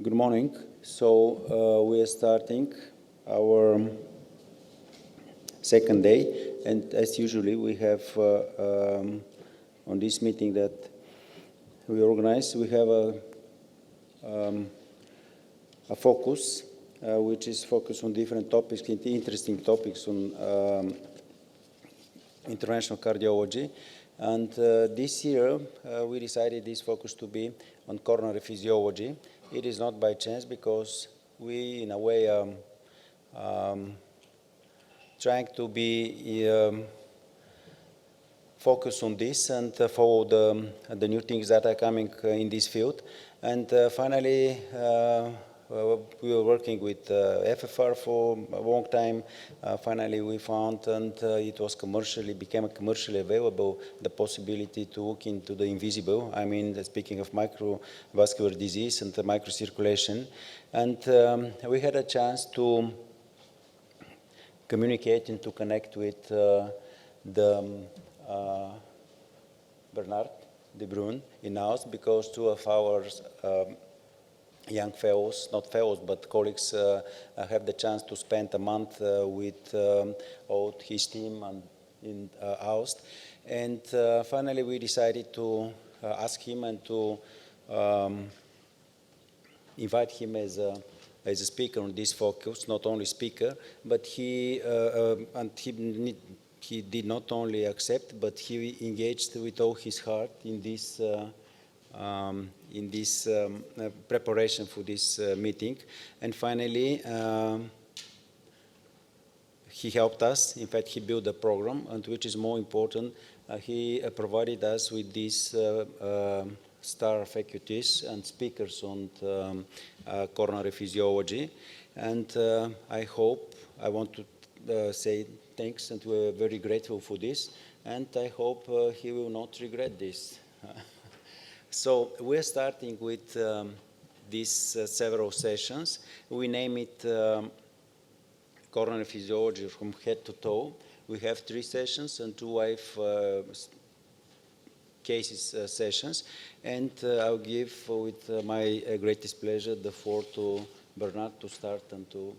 Good morning. So we are starting our second day, and as usually we have on this meeting that we organize, we have a focus which is focused on different topics, interesting topics on interventional cardiology. And this year we decided this focus to be on coronary physiology. It is not by chance, because we, in a way, trying to be focused on this and follow the new things that are coming in this field. And finally, we were working with FFR for a long time. Finally, we found, and it was became commercially available, the possibility to look into the invisible. I mean, speaking of microvascular disease and the microcirculation. And we had a chance to communicate and to connect with Bernard de Bruin in house, because two of our young fellows, not fellows, but colleagues, have the chance to spend a month with all his team in Aust. And finally, we decided to ask him and to invite him as a speaker on this focus, not only speaker, but he did not only accept, but he engaged with all his heart in this preparation for this meeting. And finally, he helped us. In fact, he built a program, and which is more important, he provided us with these star faculties and speakers on coronary physiology. And I want to say thanks, and we're very grateful for this. And I hope he will not regret this. So we're starting with these several sessions. We name it coronary physiology from head to toe. We have 3 sessions and 2 live cases sessions. And I'll give, with my greatest pleasure, the floor to Bernard to start and to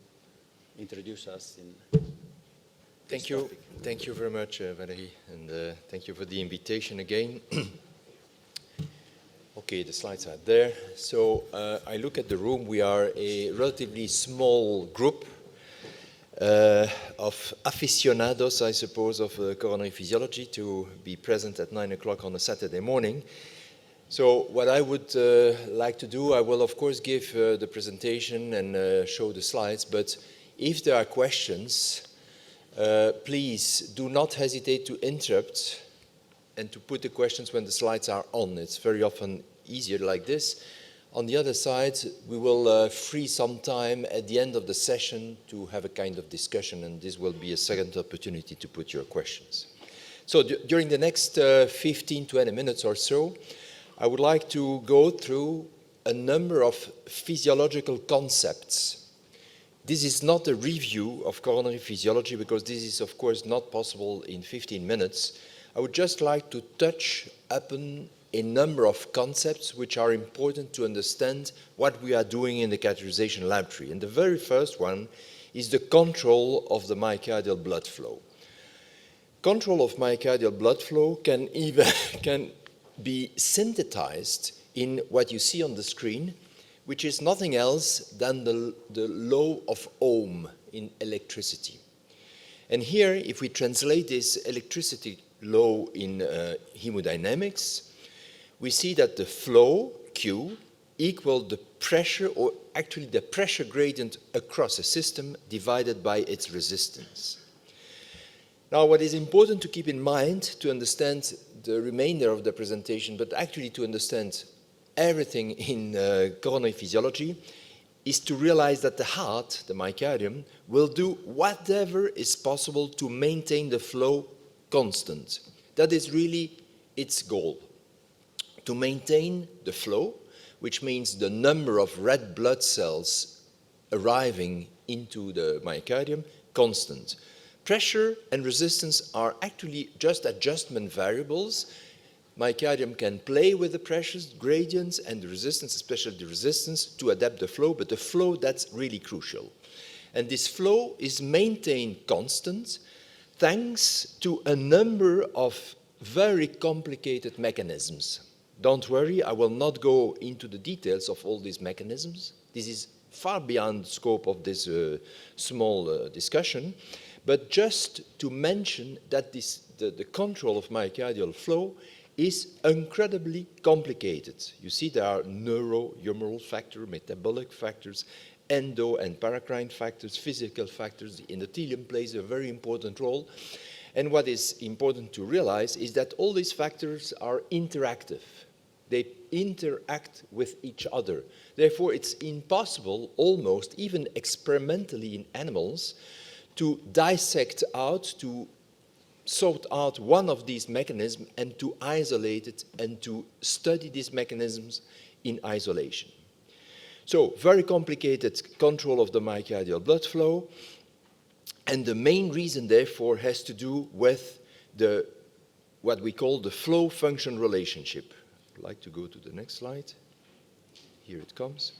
introduce us in Thank you. Thank you very much, Valerie, and thank you for the invitation again. Okay, the slides are there. So I look at the room. We are a relatively small group of aficionados, I suppose, of coronary physiology to be present at 9 o'clock on a Saturday morning. So what I would like to do, I will of course give the presentation and show the slides, but if there are questions, please do not hesitate to interrupt and to put the questions when the slides are on. It's very often easier like this. On the other side, we will free some time at the end of the session to have a kind of discussion, and this will be a second opportunity to put your questions. So during the next 15-20 minutes or so, I would like to go through a number of physiological concepts. This is not a review of coronary physiology, because this is of course not possible in 15 minutes. I would just like to touch upon a number of concepts which are important to understand what we are doing in the catheterization laboratory. And the very first one is the control of the myocardial blood flow. Control of myocardial blood flow can be synthesized in what you see on the screen, which is nothing else than the law of Ohm in electricity. And here, if we translate this electricity law in hemodynamics, we see that the flow, Q, equals the pressure, or actually the pressure gradient across a system divided by its resistance. Now, what is important to keep in mind to understand the remainder of the presentation, but actually to understand everything in coronary physiology, is to realize that the heart, the myocardium, will do whatever is possible to maintain the flow constant. That is really its goal. To maintain the flow, which means the number of red blood cells arriving into the myocardium, constant. Pressure and resistance are actually just adjustment variables Myocardium can play with the pressures, gradients, and the resistance, especially the resistance, to adapt the flow, but the flow, that's really crucial. And this flow is maintained constant thanks to a number of very complicated mechanisms. Don't worry, I will not go into the details of all these mechanisms. This is far beyond the scope of this small discussion, but just to mention that the control of myocardial flow is incredibly complicated. You see there are neurohumoral factors, metabolic factors, endo and paracrine factors, physical factors. The endothelium plays a very important role. And what is important to realize is that all these factors are interactive. They interact with each other. Therefore, it's impossible, almost, even experimentally in animals, to dissect out, to sort out one of these mechanisms and to isolate it and to study these mechanisms in isolation. So, very complicated control of the myocardial blood flow. And the main reason, therefore, has to do with what we call the flow-function relationship. I'd like to go to the next slide. Here it comes.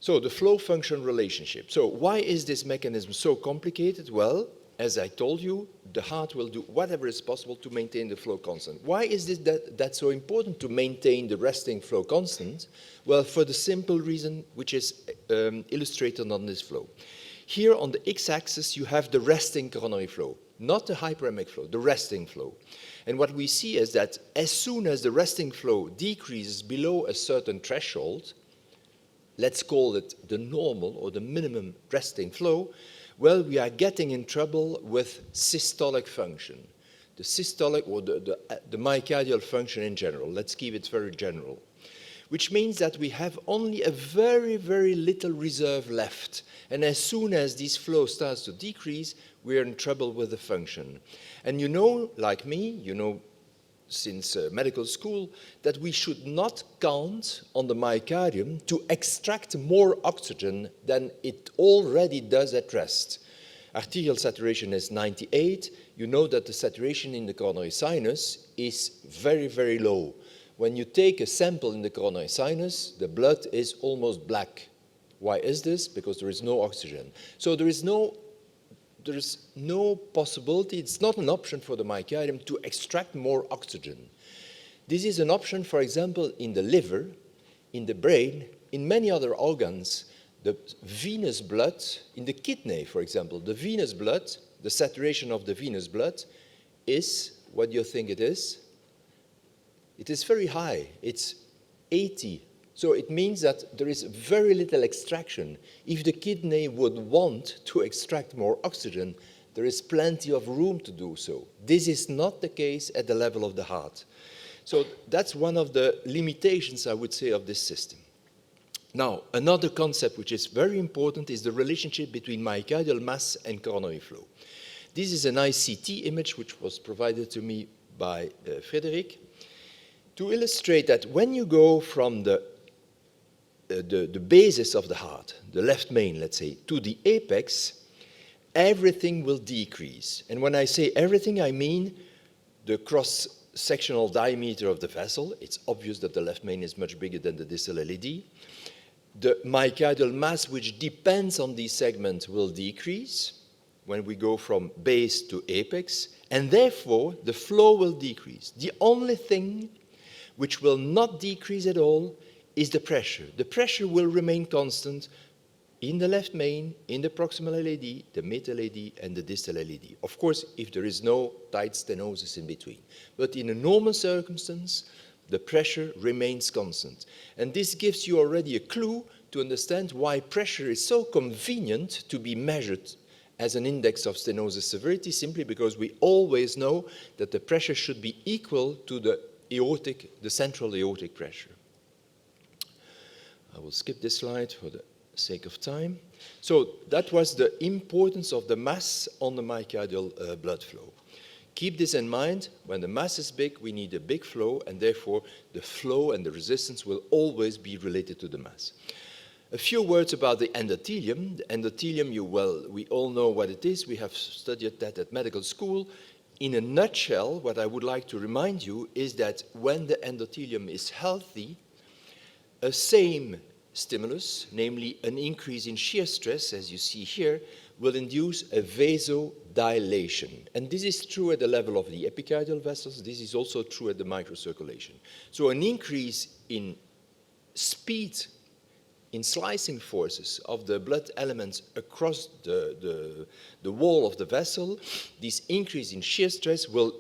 So the flow-function relationship. So why is this mechanism so complicated? Well, as I told you, the heart will do whatever is possible to maintain the flow constant. Why is that so important to maintain the resting flow constant? Well, for the simple reason which is illustrated on this flow. Here on the x-axis, you have the resting coronary flow, not the hyperemic flow, the resting flow. And what we see is that as soon as the resting flow decreases below a certain threshold, let's call it the normal or the minimum resting flow, well, we are getting in trouble with systolic function. The systolic or the myocardial function in general. Let's keep it very general. Which means that we have only a very, very little reserve left. And as soon as this flow starts to decrease, we are in trouble with the function. And you know, like me, you know since medical school, that we should not count on the myocardium to extract more oxygen than it already does at rest. Arterial saturation is 98. You know that the saturation in the coronary sinus is very, very low. When you take a sample in the coronary sinus, the blood is almost black. Why is this? Because there is no oxygen. So there is no possibility, it's not an option for the myocardium to extract more oxygen. This is an option, for example, in the liver, in the brain, in many other organs. The venous blood, in the kidney, for example, the venous blood, the saturation of the venous blood is, what do you think it is? It is very high. It's 80. So it means that there is very little extraction. If the kidney would want to extract more oxygen, there is plenty of room to do so. This is not the case at the level of the heart. So that's one of the limitations, I would say, of this system. Now, another concept which is very important is the relationship between myocardial mass and coronary flow. This is an ICT image which was provided to me by Frederic to illustrate that when you go from the basis of the heart, the left main, let's say, to the apex, everything will decrease. And when I say everything, I mean the cross-sectional diameter of the vessel. It's obvious that the left main is much bigger than the distal LED. The myocardial mass, which depends on these segments, will decrease when we go from base to apex, and therefore the flow will decrease. The only thing which will not decrease at all is the pressure. The pressure will remain constant in the left main, in the proximal LED, the mid LED, and the distal LED. Of course, if there is no tight stenosis in between. But in a normal circumstance, the pressure remains constant. And this gives you already a clue to understand why pressure is so convenient to be measured as an index of stenosis severity, simply because we always know that the pressure should be equal to the central aortic pressure. I will skip this slide for the sake of time. So that was the importance of the mass on the myocardial blood flow. Keep this in mind. When the mass is big, we need a big flow, and therefore the flow and the resistance will always be related to the mass. A few words about the endothelium. The endothelium, we all know what it is. We have studied that at medical school. in a nutshell, what I would like to remind you is that when the endothelium is healthy, a same stimulus, namely an increase in shear stress, as you see here, will induce a vasodilation. And this is true at the level of the epicardial vessels. This is also true at the microcirculation. So an increase in speed, in slicing forces of the blood elements across the wall of the vessel, this increase in shear stress will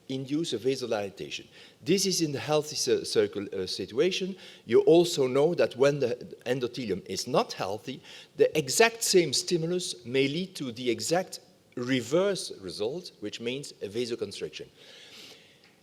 induce a vasodilatation. This is in the healthy situation. You also know that when the endothelium is not healthy, the exact same stimulus may lead to the exact reverse result, which means a vasoconstriction.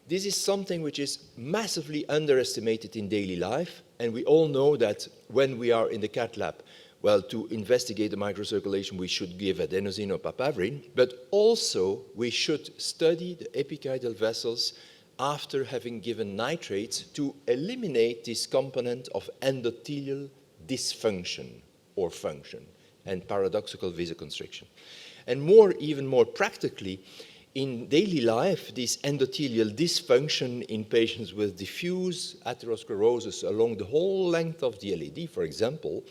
This is something which is massively underestimated in daily life, and we all know that when we are in the cath lab, well, to investigate the microcirculation, we should give adenosine or papaverine, but also we should study the epicardial vessels after having given nitrates to eliminate this component of endothelial dysfunction or function and paradoxical vasoconstriction. And even more practically, in daily life, this endothelial dysfunction in patients with diffuse atherosclerosis along the whole length of the LAD, for example,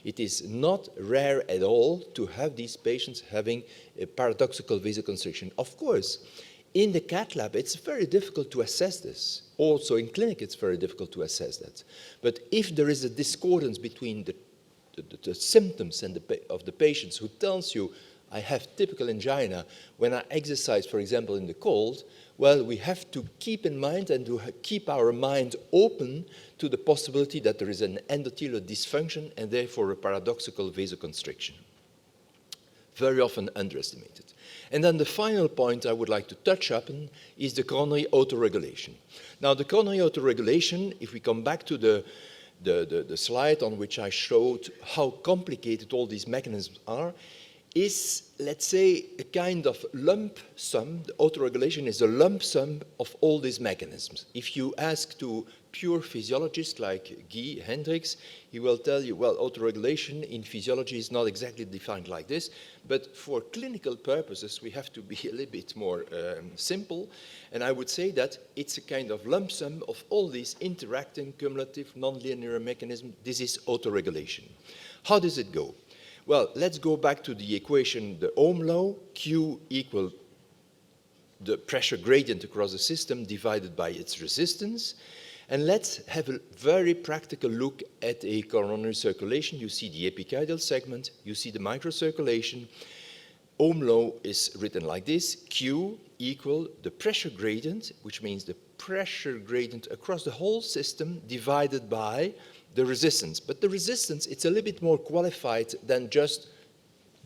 it is not rare at all to have these patients having a paradoxical vasoconstriction. Of course, in the cath lab, it's very difficult to assess this. Also in clinic, it's very difficult to assess that. But if there is a discordance between the symptoms of the patients who tells you, I have typical angina when I exercise, for example, in the cold, well, we have to keep in mind and to keep our mind open to the possibility that there is an endothelial dysfunction and therefore a paradoxical vasoconstriction. Very often underestimated. And then the final point I would like to touch upon is the coronary autoregulation. Now, the coronary autoregulation, if we come back to the slide on which I showed how complicated all these mechanisms are, is, let's say, a kind of lump sum. The autoregulation is a lump sum of all these mechanisms. If you ask to pure physiologists like Guy Hendricks, he will tell you, well, autoregulation in physiology is not exactly defined like this, but for clinical purposes, we have to be a little bit more simple, and I would say that it's a kind of lump sum of all these interacting, cumulative, nonlinear mechanisms. This is autoregulation. How does it go? Well, let's go back to the equation, the Ohm law, Q equal the pressure gradient across the system divided by its resistance. And let's have a very practical look at a coronary circulation. You see the epicardial segment, you see the microcirculation. Ohm law is written like this, Q equal the pressure gradient, which means the pressure gradient across the whole system divided by the resistance. But the resistance, it's a little bit more qualified than just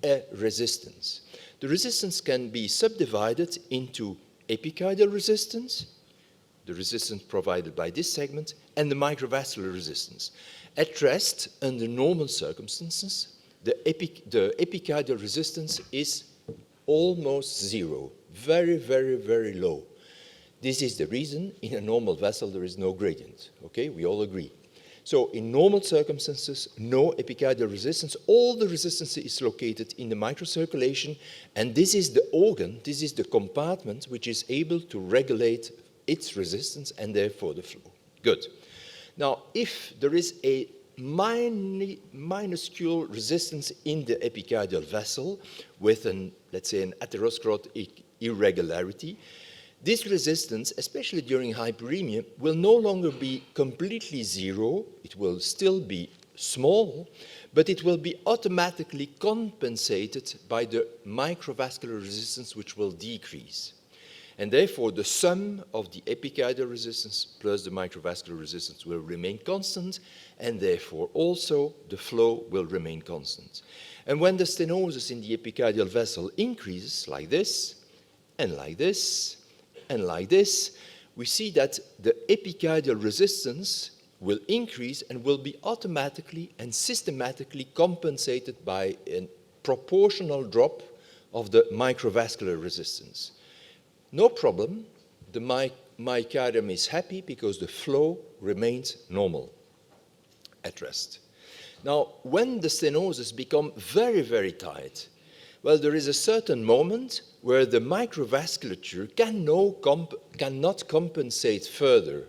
a resistance. The resistance can be subdivided into epicardial resistance, the resistance provided by this segment, and the microvascular resistance. At rest, under normal circumstances, the epicardial resistance is almost zero, very, very, very low. This is the reason in a normal vessel there is no gradient. Okay, we all agree. So in normal circumstances, no epicardial resistance. All the resistance is located in the microcirculation, and this is the organ, this is the compartment which is able to regulate its resistance and therefore the flow. Good. Now, if there is a minuscule resistance in the epicardial vessel with let's say an atherosclerotic irregularity, this resistance, especially during hyperemia, will no longer be completely zero. It will still be small, but it will be automatically compensated by the microvascular resistance, which will decrease. And therefore, the sum of the epicardial resistance plus the microvascular resistance will remain constant, and therefore also the flow will remain constant. And when the stenosis in the epicardial vessel increases like this, and like this, and like this, we see that the epicardial resistance will increase and will be automatically and systematically compensated by a proportional drop of the microvascular resistance. No problem, the myocardium is happy because the flow remains normal at rest. Now, when the stenosis become very, very tight, Well, there is a certain moment where the microvasculature cannot compensate further.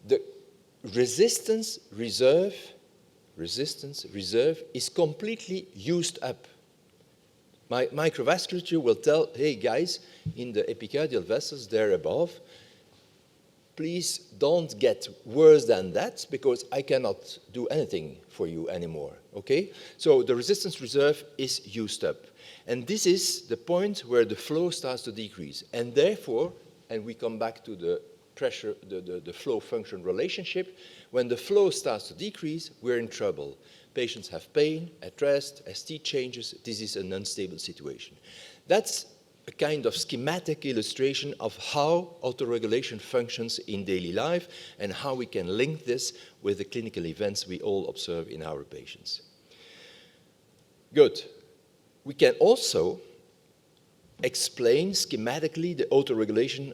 The resistance reserve is completely used up. My microvasculature will tell, hey guys, in the epicardial vessels there above, please don't get worse than that because I cannot do anything for you anymore, okay? So the resistance reserve is used up. And this is the point where the flow starts to decrease. And therefore, and we come back to the pressure, the flow function relationship, when the flow starts to decrease, we're in trouble. Patients have pain, at rest, ST changes, this is an unstable situation. That's a kind of schematic illustration of how autoregulation functions in daily life and how we can link this with the clinical events we all observe in our patients. Good. We can also explain schematically the autoregulation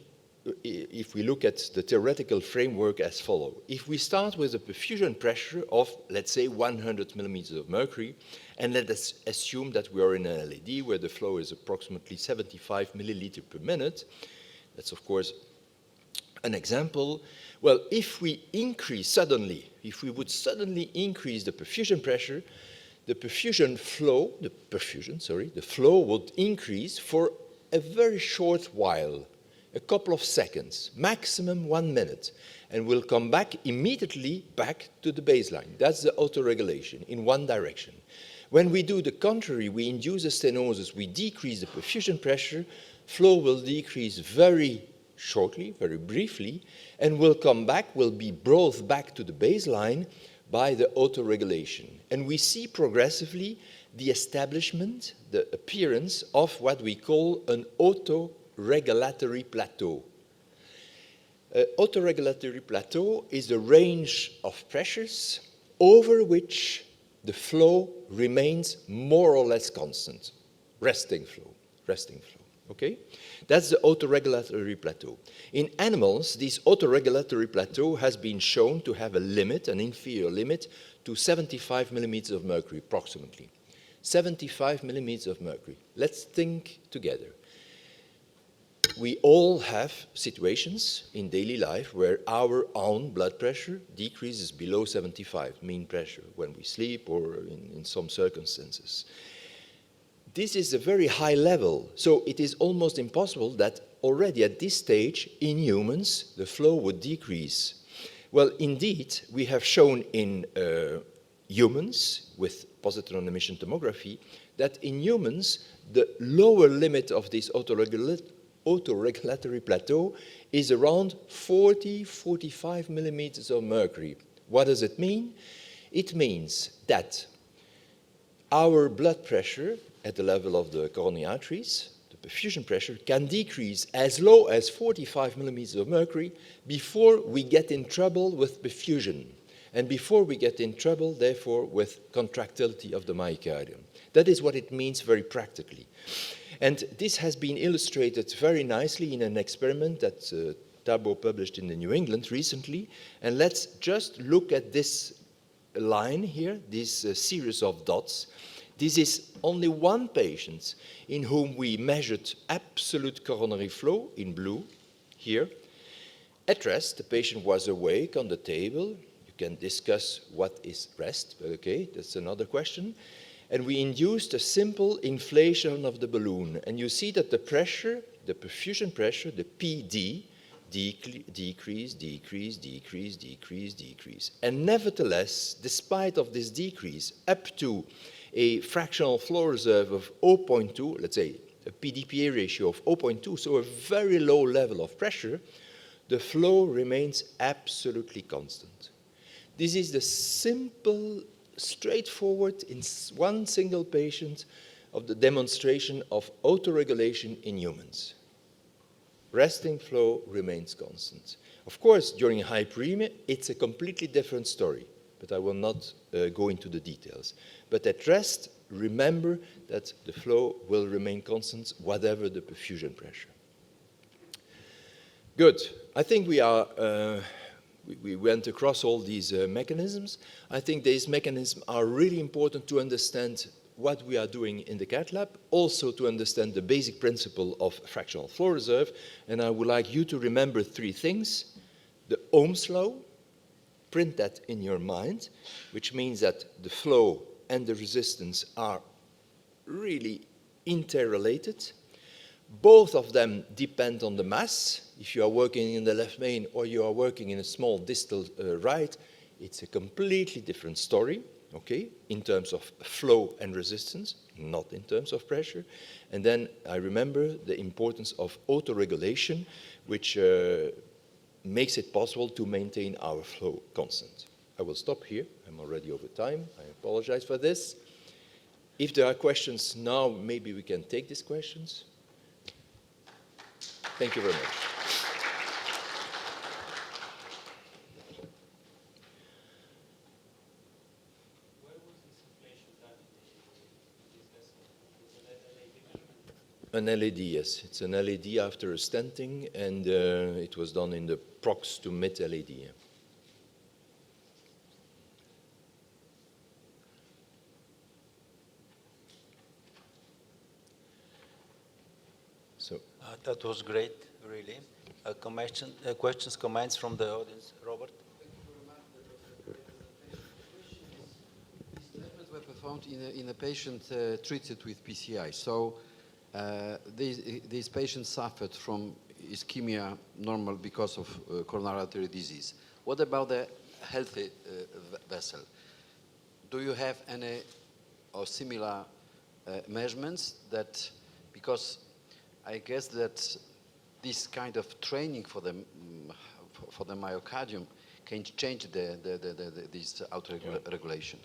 if we look at the theoretical framework as follows. If we start with a perfusion pressure of, let's say, 100 millimeters of mercury, and let us assume that we are in an LED where the flow is approximately 75 milliliters per minute, that's of course an example. Well, if we increase suddenly, if we would suddenly increase the perfusion pressure, the flow would increase for a very short while, a couple of seconds, maximum 1 minute, and we'll come back immediately back to the baseline. That's the autoregulation in one direction. When we do the contrary, we induce a stenosis, we decrease the perfusion pressure, flow will decrease very shortly, very briefly, and will come back, will be brought back to the baseline by the autoregulation. And we see progressively the establishment, the appearance of what we call an autoregulatory plateau. Autoregulatory plateau is a range of pressures over which the flow remains more or less constant, resting flow, okay? That's the autoregulatory plateau. In animals, this autoregulatory plateau has been shown to have a limit, an inferior limit, to 75 millimeters of mercury, approximately. 75 millimeters of mercury. Let's think together. We all have situations in daily life where our own blood pressure decreases below 75, mean pressure, when we sleep or in some circumstances. This is a very high level, so it is almost impossible that already at this stage in humans the flow would decrease. Well, indeed, we have shown in humans with positron emission tomography that in humans the lower limit of this autoregulatory plateau is around 40-45 millimeters of mercury. What does it mean? It means that our blood pressure at the level of the coronary arteries, the perfusion pressure, can decrease as low as 45 millimeters of mercury before we get in trouble with perfusion and before we get in trouble, therefore, with contractility of the myocardium. That is what it means very practically. And this has been illustrated very nicely in an experiment that Thabo published in the New England recently. And let's just look at this line here, this series of dots. This is only one patient in whom we measured absolute coronary flow in blue here. At rest, the patient was awake on the table. You can discuss what is rest, but okay, that's another question. And we induced a simple inflation of the balloon. And you see that the pressure, the perfusion pressure, the PD, decrease. And nevertheless, despite of this decrease, up to a fractional flow reserve of 0.2, let's say a PDPA ratio of 0.2, so a very low level of pressure, the flow remains absolutely constant. This is the simple, straightforward, in one single patient, of the demonstration of autoregulation in humans. Resting flow remains constant. Of course, during hyperemia, it's a completely different story, but I will not go into the details. But at rest, remember that the flow will remain constant, whatever the perfusion pressure. Good. I think we went across all these mechanisms. I think these mechanisms are really important to understand what we are doing in the cath lab, also to understand the basic principle of fractional flow reserve. And I would like you to remember 3 things. The Ohm's law, print that in your mind, which means that the flow and the resistance are really interrelated. Both of them depend on the mass. If you are working in the left main or you are working in a small distal right, it's a completely different story, okay, in terms of flow and resistance, not in terms of pressure. And then I remember the importance of autoregulation, which makes it possible to maintain our flow constant. I will stop here. I'm already over time. I apologize for this. If there are questions now, maybe we can take these questions. Thank you very much. Where was this inflation done in this vessel? Was it an LED measurement? An LED, yes. It's an LED after a stenting, and it was done in the prox to mid LED. Yeah. So That was great, really. Questions, comments from the audience, Robert? These treatments were performed in a patient treated with PCI. So these patients suffered from ischemia normal because of coronary artery disease. What about the healthy vessel? Do you have any or similar measurements that, because I guess that this kind of training for the myocardium can change this auto-regulation?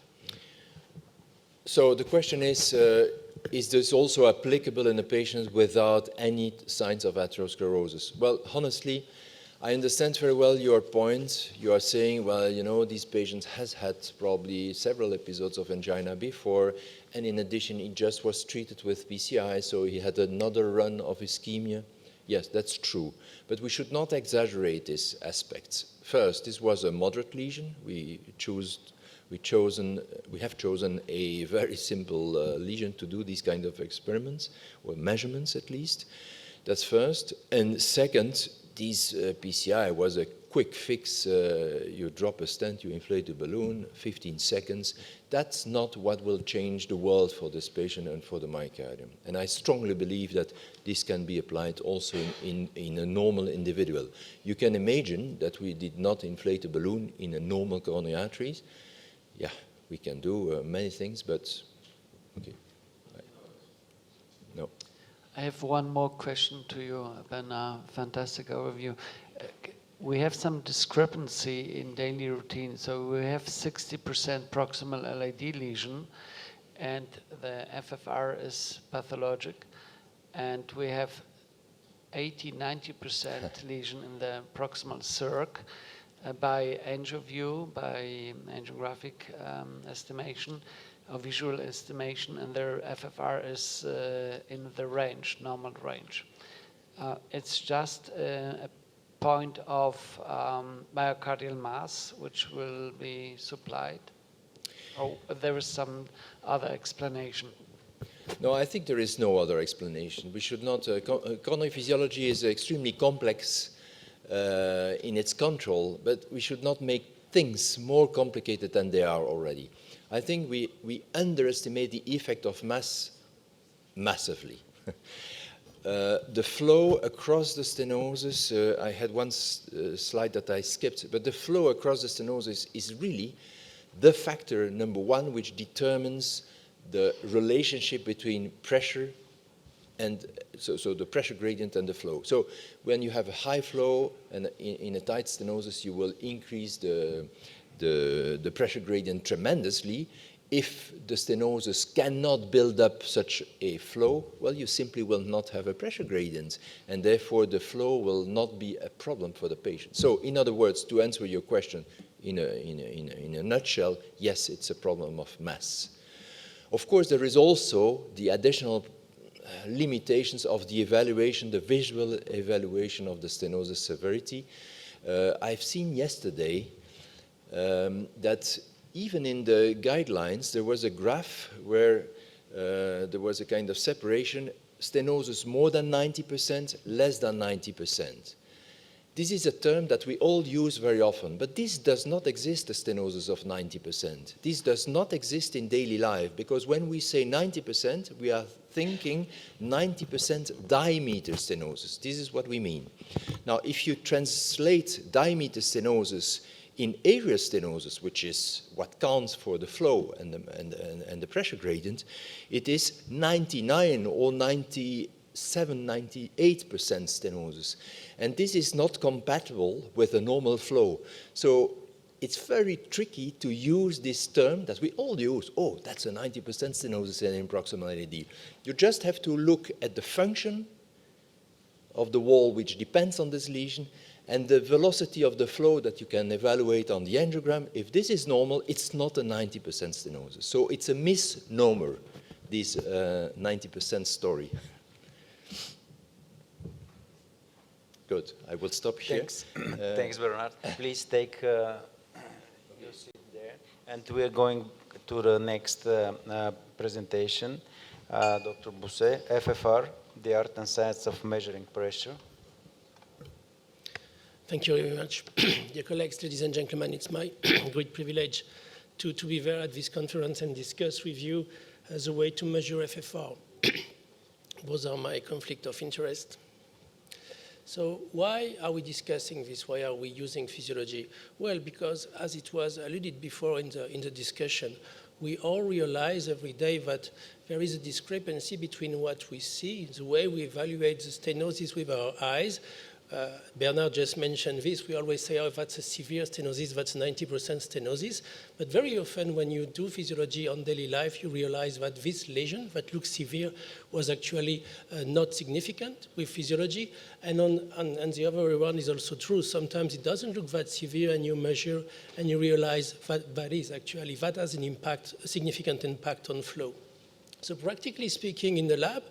So the question is this also applicable in a patient without any signs of atherosclerosis? Well, honestly, I understand very well your point. You are saying, well, you know, this patient has had probably several episodes of angina before, and in addition, he just was treated with PCI, so he had another run of ischemia. Yes, that's true, but we should not exaggerate these aspects. First, this was a moderate lesion. We have chosen a very simple lesion to do these kind of experiments, or measurements at least. That's first. And second, this PCI was a quick fix. You drop a stent, you inflate the balloon, 15 seconds. That's not what will change the world for this patient and for the myocardium. And I strongly believe that this can be applied also in a normal individual. You can imagine that we did not inflate a balloon in a normal coronary arteries. Yeah, we can do many things, but okay. No. I have one more question to you, Bernard. Fantastic overview. We have some discrepancy in daily routine. So we have 60% proximal LAD lesion, and the FFR is pathologic. And we have 80–90% lesion in the proximal circ by AngioView, by angiographic estimation, or visual estimation, and their FFR is in the range, normal range. It's just a point of myocardial mass which will be supplied, or there is some other explanation? No, I think there is no other explanation. We should not. Coronary physiology is extremely complex in its control, but we should not make things more complicated than they are already. I think we underestimate the effect of mass massively. The flow across the stenosis, I had one slide that I skipped, but the flow across the stenosis is really the factor number one which determines the relationship between pressure and so the pressure gradient and the flow. So when you have a high flow and in a tight stenosis, you will increase the pressure gradient tremendously. If the stenosis cannot build up such a flow, well, you simply will not have a pressure gradient, and therefore the flow will not be a problem for the patient. So in other words, to answer your question in a nutshell, yes, it's a problem of mass. Of course, there is also the additional limitations of the evaluation, the visual evaluation of the stenosis severity. I've seen yesterday that even in the guidelines, there was a graph where there was a kind of separation, stenosis more than 90%, less than 90%. This is a term that we all use very often, but this does not exist, a stenosis of 90%. This does not exist in daily life, because when we say 90%, we are thinking 90% diameter stenosis. This is what we mean. Now, if you translate diameter stenosis in area stenosis, which is what counts for the flow and the pressure gradient, it is 99 or 98% stenosis. And this is not compatible with a normal flow. So it's very tricky to use this term that we all use. Oh, that's a 90% stenosis in proximal LAD. You just have to look at the function of the wall, which depends on this lesion, and the velocity of the flow that you can evaluate on the angiogram. If this is normal, it's not a 90% stenosis. So it's a misnomer, this 90% story. Good. I will stop here. Thanks. Thanks, Bernard. Please take your seat there. And we are going to the next presentation. Dr. Bousset, FFR, the art and science of measuring pressure. Thank you very much. Dear colleagues, ladies and gentlemen, it's my great privilege to be there at this conference and discuss with you as a way to measure FFR. Those are my conflict of interest. So why are we discussing this? Why are we using physiology? Well, because as it was alluded before in the discussion, we all realize every day that there is a discrepancy between what we see, the way we evaluate the stenosis with our eyes. Bernard just mentioned this. We always say, oh, that's a severe stenosis, that's 90% stenosis. But very often when you do physiology on daily life, you realize that this lesion that looks severe was actually not significant with physiology. And the other one is also true. Sometimes it doesn't look that severe, and you measure and you realize that that has an impact, a significant impact on flow. So practically speaking, in the lab,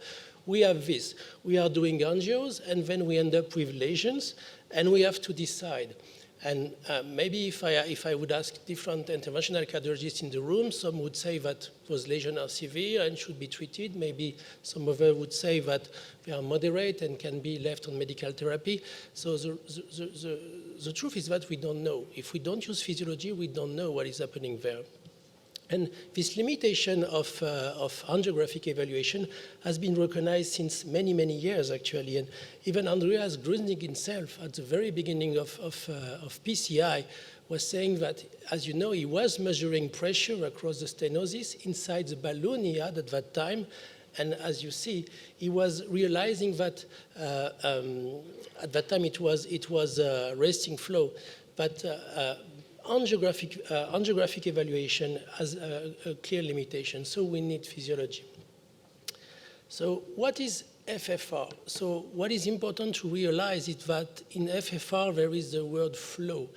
we have this. We are doing angios, and then we end up with lesions, and we have to decide. And maybe if I would ask different interventional cardiologists in the room, some would say that those lesions are severe and should be treated. Maybe some of them would say that they are moderate and can be left on medical therapy. So the truth is that we don't know. If we don't use physiology, we don't know what is happening there. And this limitation of angiographic evaluation has been recognized since many, many years, actually. And even Andreas Gründing himself, at the very beginning of PCI, was saying that, as you know, he was measuring pressure across the stenosis inside the balloon he had at that time. And as you see, he was realizing that at that time it was resting flow. But angiographic evaluation has a clear limitation, so we need physiology. So what is FFR? So what is important to realize is that in FFR there is the word flow,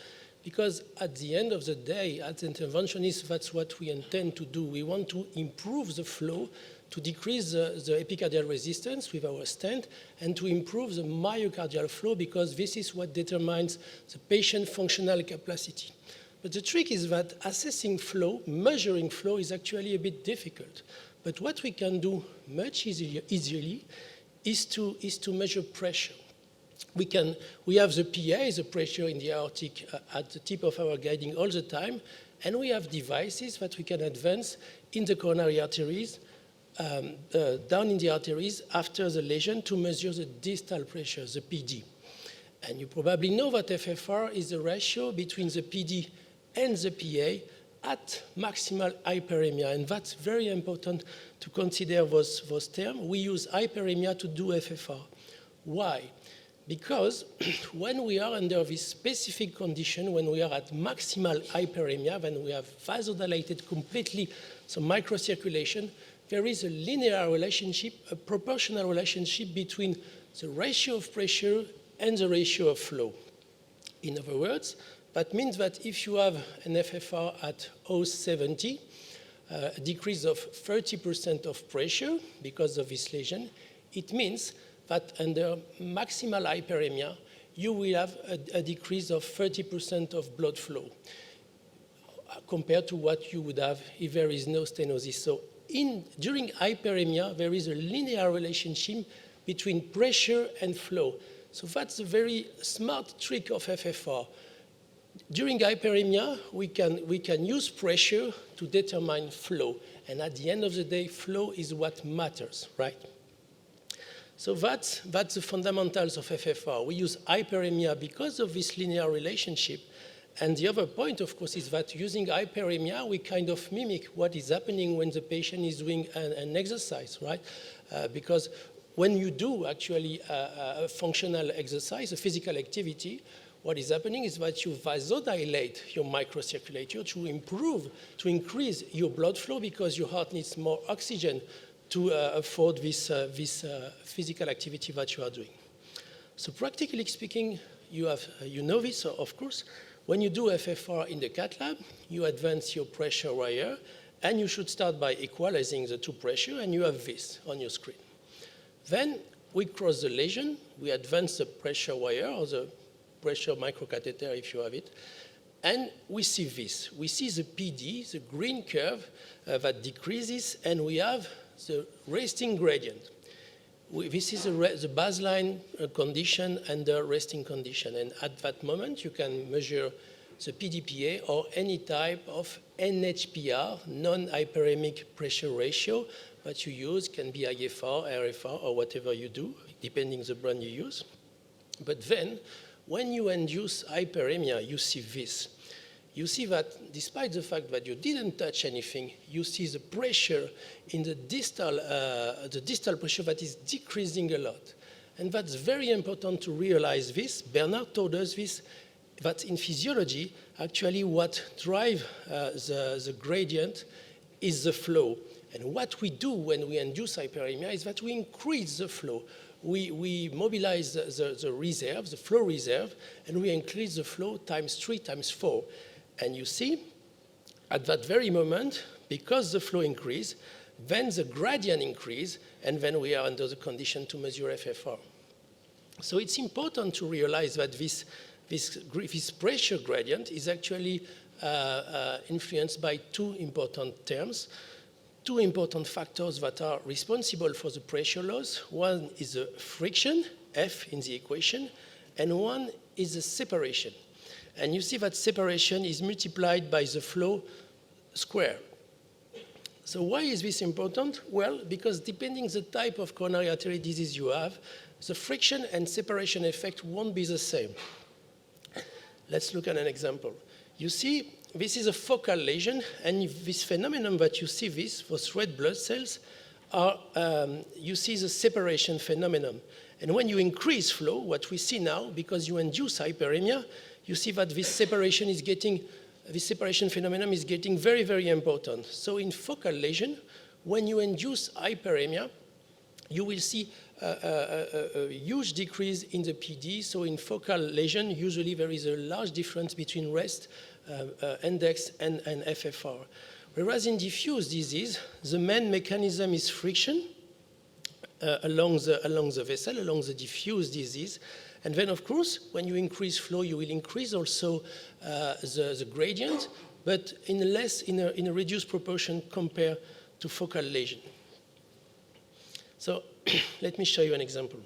because at the end of the day, as interventionists, that's what we intend to do. We want to improve the flow, to decrease the epicardial resistance with our stent, and to improve the myocardial flow, because this is what determines the patient functional capacity. But the trick is that assessing flow, measuring flow, is actually a bit difficult. But what we can do much easily is to measure pressure. We have the PA, the pressure in the aortic, at the tip of our guiding all the time, and we have devices that we can advance in the coronary arteries, down in the arteries after the lesion, to measure the distal pressure, the PD. And you probably know that FFR is the ratio between the PD and the PA at maximal hyperemia. And that's very important to consider those terms. We use hyperemia to do FFR. Why? Because when we are under this specific condition, when we are at maximal hyperemia, when we have vasodilated completely, so microcirculation, there is a linear relationship, a proportional relationship between the ratio of pressure and the ratio of flow. In other words, that means that if you have an FFR at 0.70, a decrease of 30% of pressure because of this lesion, it means that under maximal hyperemia, you will have a decrease of 30% of blood flow compared to what you would have if there is no stenosis. So during hyperemia, there is a linear relationship between pressure and flow. So that's a very smart trick of FFR. During hyperemia, we can use pressure to determine flow. And at the end of the day, flow is what matters, right? So that's the fundamentals of FFR. We use hyperemia because of this linear relationship. And the other point, of course, is that using hyperemia, we kind of mimic what is happening when the patient is doing an exercise, right? Because when you do actually a functional exercise, a physical activity, what is happening is that you vasodilate your microcirculature to increase your blood flow because your heart needs more oxygen to afford this physical activity that you are doing. So practically speaking, you know this, of course. When you do FFR in the cath lab, you advance your pressure wire, and you should start by equalizing the two pressure, and you have this on your screen. Then we cross the lesion, we advance the pressure wire, or the pressure microcatheter if you have it, and we see this. We see the PD, the green curve that decreases, and we have the resting gradient. This is the baseline condition and the resting condition. And at that moment, you can measure the PDPA or any type of NHPR, non-hyperemic pressure ratio that you use. Can be IFR, RFR, or whatever you do, depending the brand you use. But then, when you induce hyperemia, you see this. You see that despite the fact that you didn't touch anything, you see the pressure in the distal pressure that is decreasing a lot. And that's very important to realize this. Bernard told us this, that in physiology, actually what drives the gradient is the flow. And what we do when we induce hyperemia is that we increase the flow. We mobilize the reserve, the flow reserve, and we increase the flow times 3, times 4. And you see, at that very moment, because the flow increase, then the gradient increase, and then we are under the condition to measure FFR. So it's important to realize that this pressure gradient is actually influenced by two important terms, two important factors that are responsible for the pressure loss. One is the friction, F in the equation, and one is the separation. And you see that separation is multiplied by the flow square. So why is this important? Well, because depending the type of coronary artery disease you have, the friction and separation effect won't be the same. Let's look at an example. You see, this is a focal lesion, and this phenomenon that you see those red blood cells, you see the separation phenomenon. And when you increase flow, what we see now, because you induce hyperemia, you see that this separation phenomenon is getting very, very important. So in focal lesion, when you induce hyperemia, you will see a huge decrease in the PD. So in focal lesion, usually there is a large difference between rest index and FFR. Whereas in diffuse disease, the main mechanism is friction along the vessel, along the diffuse disease. And then, of course, when you increase flow, you will increase also the gradient, but in a reduced proportion compared to focal lesion. So let me show you an example.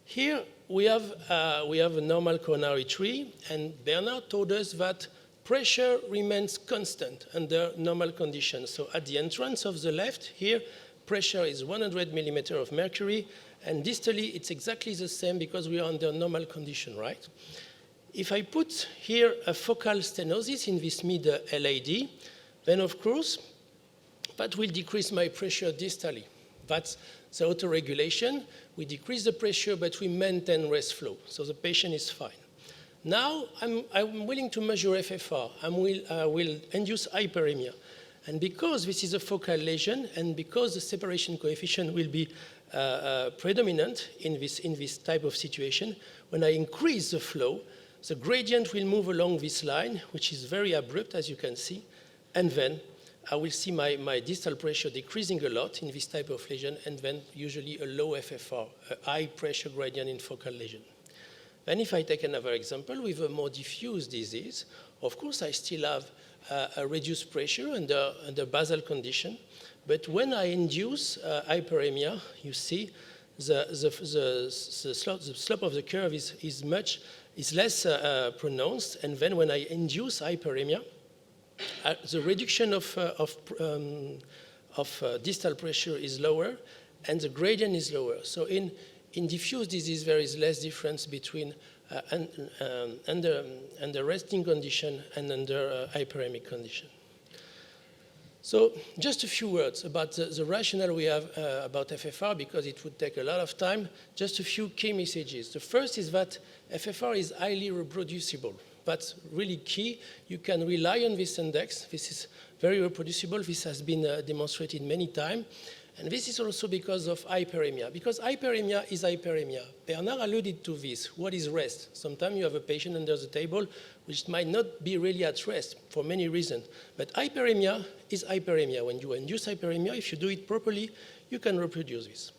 Here we have a normal coronary tree, and Bernard told us that pressure remains constant under normal conditions. So at the entrance of the left here, pressure is 100 millimeter of mercury, and distally, it's exactly the same because we are under normal condition, right? If I put here a focal stenosis in this mid-LAD, then of course, that will decrease my pressure distally. That's the autoregulation. We decrease the pressure, but we maintain rest flow. So the patient is fine. Now, I'm willing to measure FFR. I will induce hyperemia. And because this is a focal lesion, and because the separation coefficient will be predominant in this type of situation, when I increase the flow, the gradient will move along this line, which is very abrupt, as you can see, and then I will see my distal pressure decreasing a lot in this type of lesion, and then usually a low FFR, a high pressure gradient in focal lesion. Then if I take another example with a more diffuse disease, of course I still have a reduced pressure under basal condition. But when I induce hyperemia, you see the slope of the curve is less pronounced. And then when I induce hyperemia, the reduction of distal pressure is lower, and the gradient is lower. So in diffuse disease, there is less difference between under resting condition and under hyperemic condition. So just a few words about the rationale we have about FFR, because it would take a lot of time. Just a few key messages. The first is that FFR is highly reproducible. That's really key. You can rely on this index. This is very reproducible. This has been demonstrated many times. And this is also because of hyperemia. Because hyperemia is hyperemia. Bernard alluded to this. What is rest? Sometimes you have a patient under the table which might not be really at rest for many reasons. But hyperemia is hyperemia. When you induce hyperemia, if you do it properly, you can reproduce this.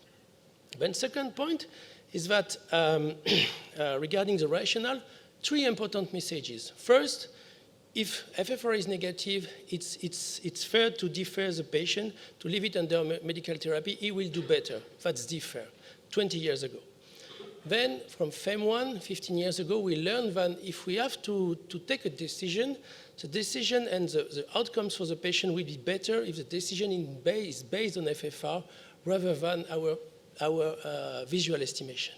Then second point is that regarding the rationale, 3 important messages. First, if FFR is negative, it's fair to defer the patient, to leave it under medical therapy. He will do better. That's defer, 20 years ago. Then from FEM1, 15 years ago, we learned that if we have to take a decision, the decision and the outcomes for the patient will be better if the decision is based on FFR rather than our visual estimation.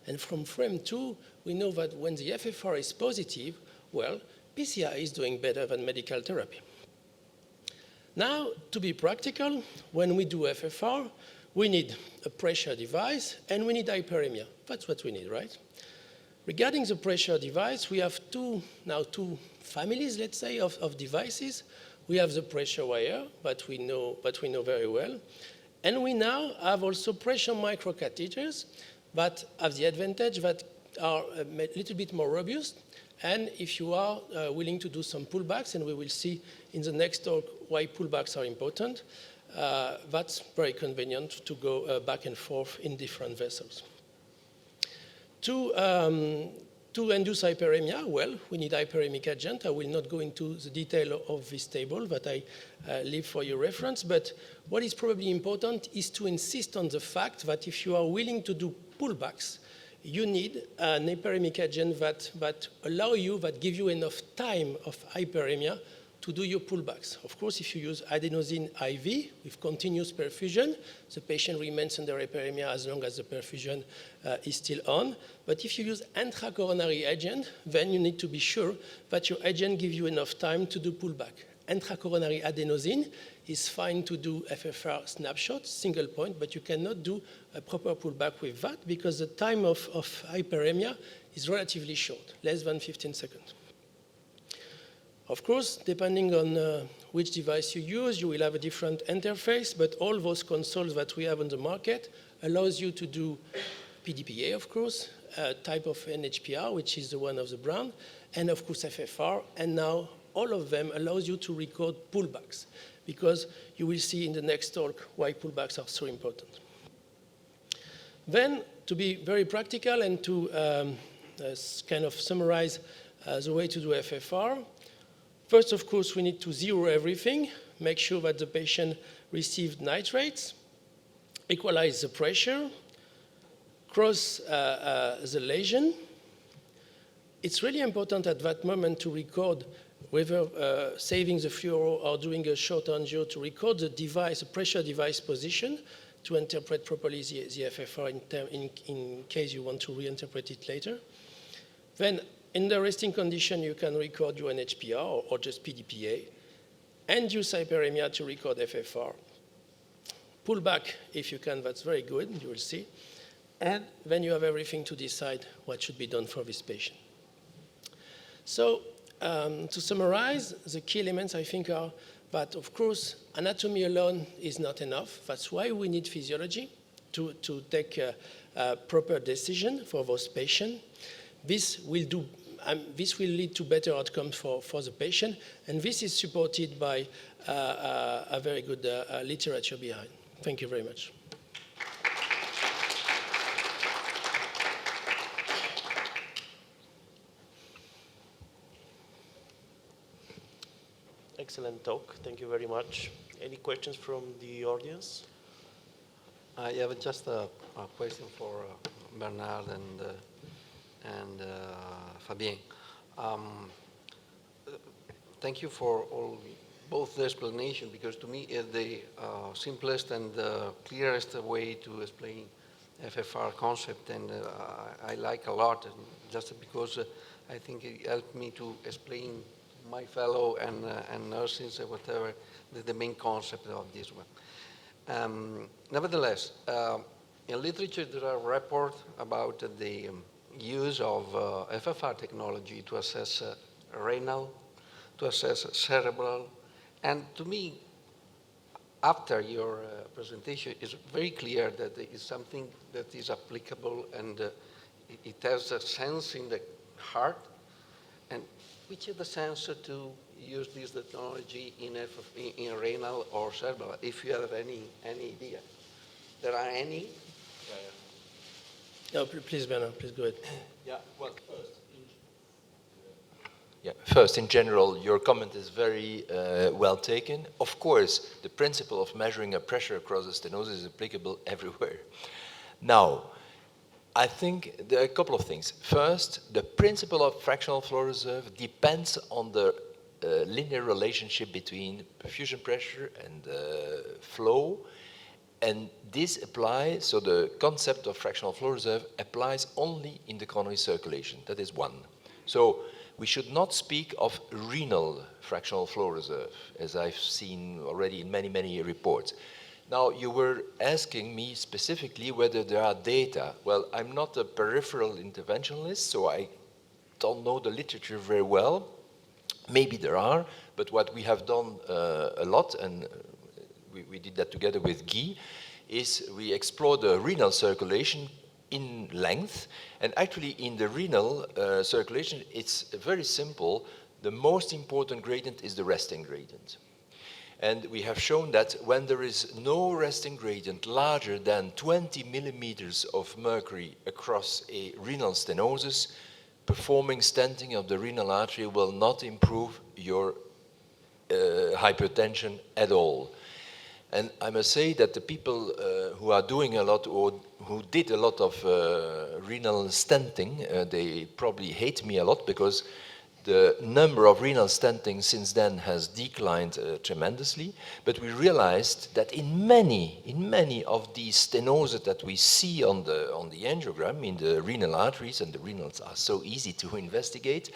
And from FREM2, we know that when the FFR is positive, well, PCI is doing better than medical therapy. Now, to be practical, when we do FFR, we need a pressure device and we need hyperemia. That's what we need, right? Regarding the pressure device, we have two families, let's say, of devices. We have the pressure wire that we know very well. And we now have also pressure microcatheters that have the advantage that are a little bit more robust. And if you are willing to do some pullbacks, and we will see in the next talk why pullbacks are important, that's very convenient to go back and forth in different vessels. To induce hyperemia, well, we need hyperemic agent. I will not go into the detail of this table, but I leave for your reference. But what is probably important is to insist on the fact that if you are willing to do pullbacks, you need an hyperemic agent that allow you, that give you enough time of hyperemia to do your pullbacks. Of course, if you use adenosine IV with continuous perfusion, the patient remains under hyperemia as long as the perfusion is still on. But if you use intracoronary agent, then you need to be sure that your agent gives you enough time to do pullback. Intracoronary adenosine is fine to do FFR snapshot, single point, but you cannot do a proper pullback with that because the time of hyperemia is relatively short, less than 15 seconds. Of course, depending on which device you use, you will have a different interface, but all those consoles that we have on the market allows you to do PDPA, of course, a type of NHPR, which is the one of the brand, and of course FFR, and now all of them allows you to record pullbacks, because you will see in the next talk why pullbacks are so important. Then, to be very practical and to kind of summarize the way to do FFR, first, of course, we need to zero everything, make sure that the patient received nitrates, equalize the pressure, cross the lesion. It's really important at that moment to record whether saving the fluoro or doing a short angio to record the device, the pressure device position to interpret properly the FFR in case you want to reinterpret it later. Then in the resting condition, you can record your NHPR or just PDPA and use hyperemia to record FFR. Pull back if you can, that's very good, you will see. And then you have everything to decide what should be done for this patient. So to summarize, the key elements I think are that, of course, anatomy alone is not enough. That's why we need physiology to take a proper decision for those patients. This will lead to better outcomes for the patient, and this is supported by a very good literature behind. Thank you very much. excellent talk. Thank you very much. Any questions from the audience? I have just a question for Bernard and Fabien. Thank you for both the explanation, because to me is the simplest and the clearest way to explain FFR concept, and I like a lot, just because I think it helped me to explain my fellow and nurses or whatever the main concept of this one. Nevertheless, in literature there are reports about the use of FFR technology to assess renal, to assess cerebral, and to me, after your presentation, it's very clear that it is something that is applicable, and it has a sense in the heart. And which is the sense to use this technology in renal or cerebral, if you have any idea? There are any? No, please, Bernard, please go ahead. Yeah, well, first, in general, your comment is very well taken. Of course, the principle of measuring a pressure across the stenosis is applicable everywhere. Now, I think there are a couple of things. First, the principle of fractional flow reserve depends on the linear relationship between perfusion pressure and flow. And this applies, so the concept of fractional flow reserve applies only in the coronary circulation. That is one. So we should not speak of renal fractional flow reserve, as I've seen already in many, many reports. Now, you were asking me specifically whether there are data. Well, I'm not a peripheral interventionalist, so I don't know the literature very well. Maybe there are, but what we have done a lot, and we did that together with Guy, is we explored the renal circulation in length, and actually in the renal circulation, it's very simple. The most important gradient is the resting gradient. And we have shown that when there is no resting gradient larger than 20 millimeters of mercury across a renal stenosis, performing stenting of the renal artery will not improve your hypertension at all. And I must say that the people who are doing a lot, or who did a lot of renal stenting, they probably hate me a lot, because the number of renal stenting since then has declined tremendously. But we realized that in many of these stenoses that we see on the angiogram, in the renal arteries, and the renals are so easy to investigate,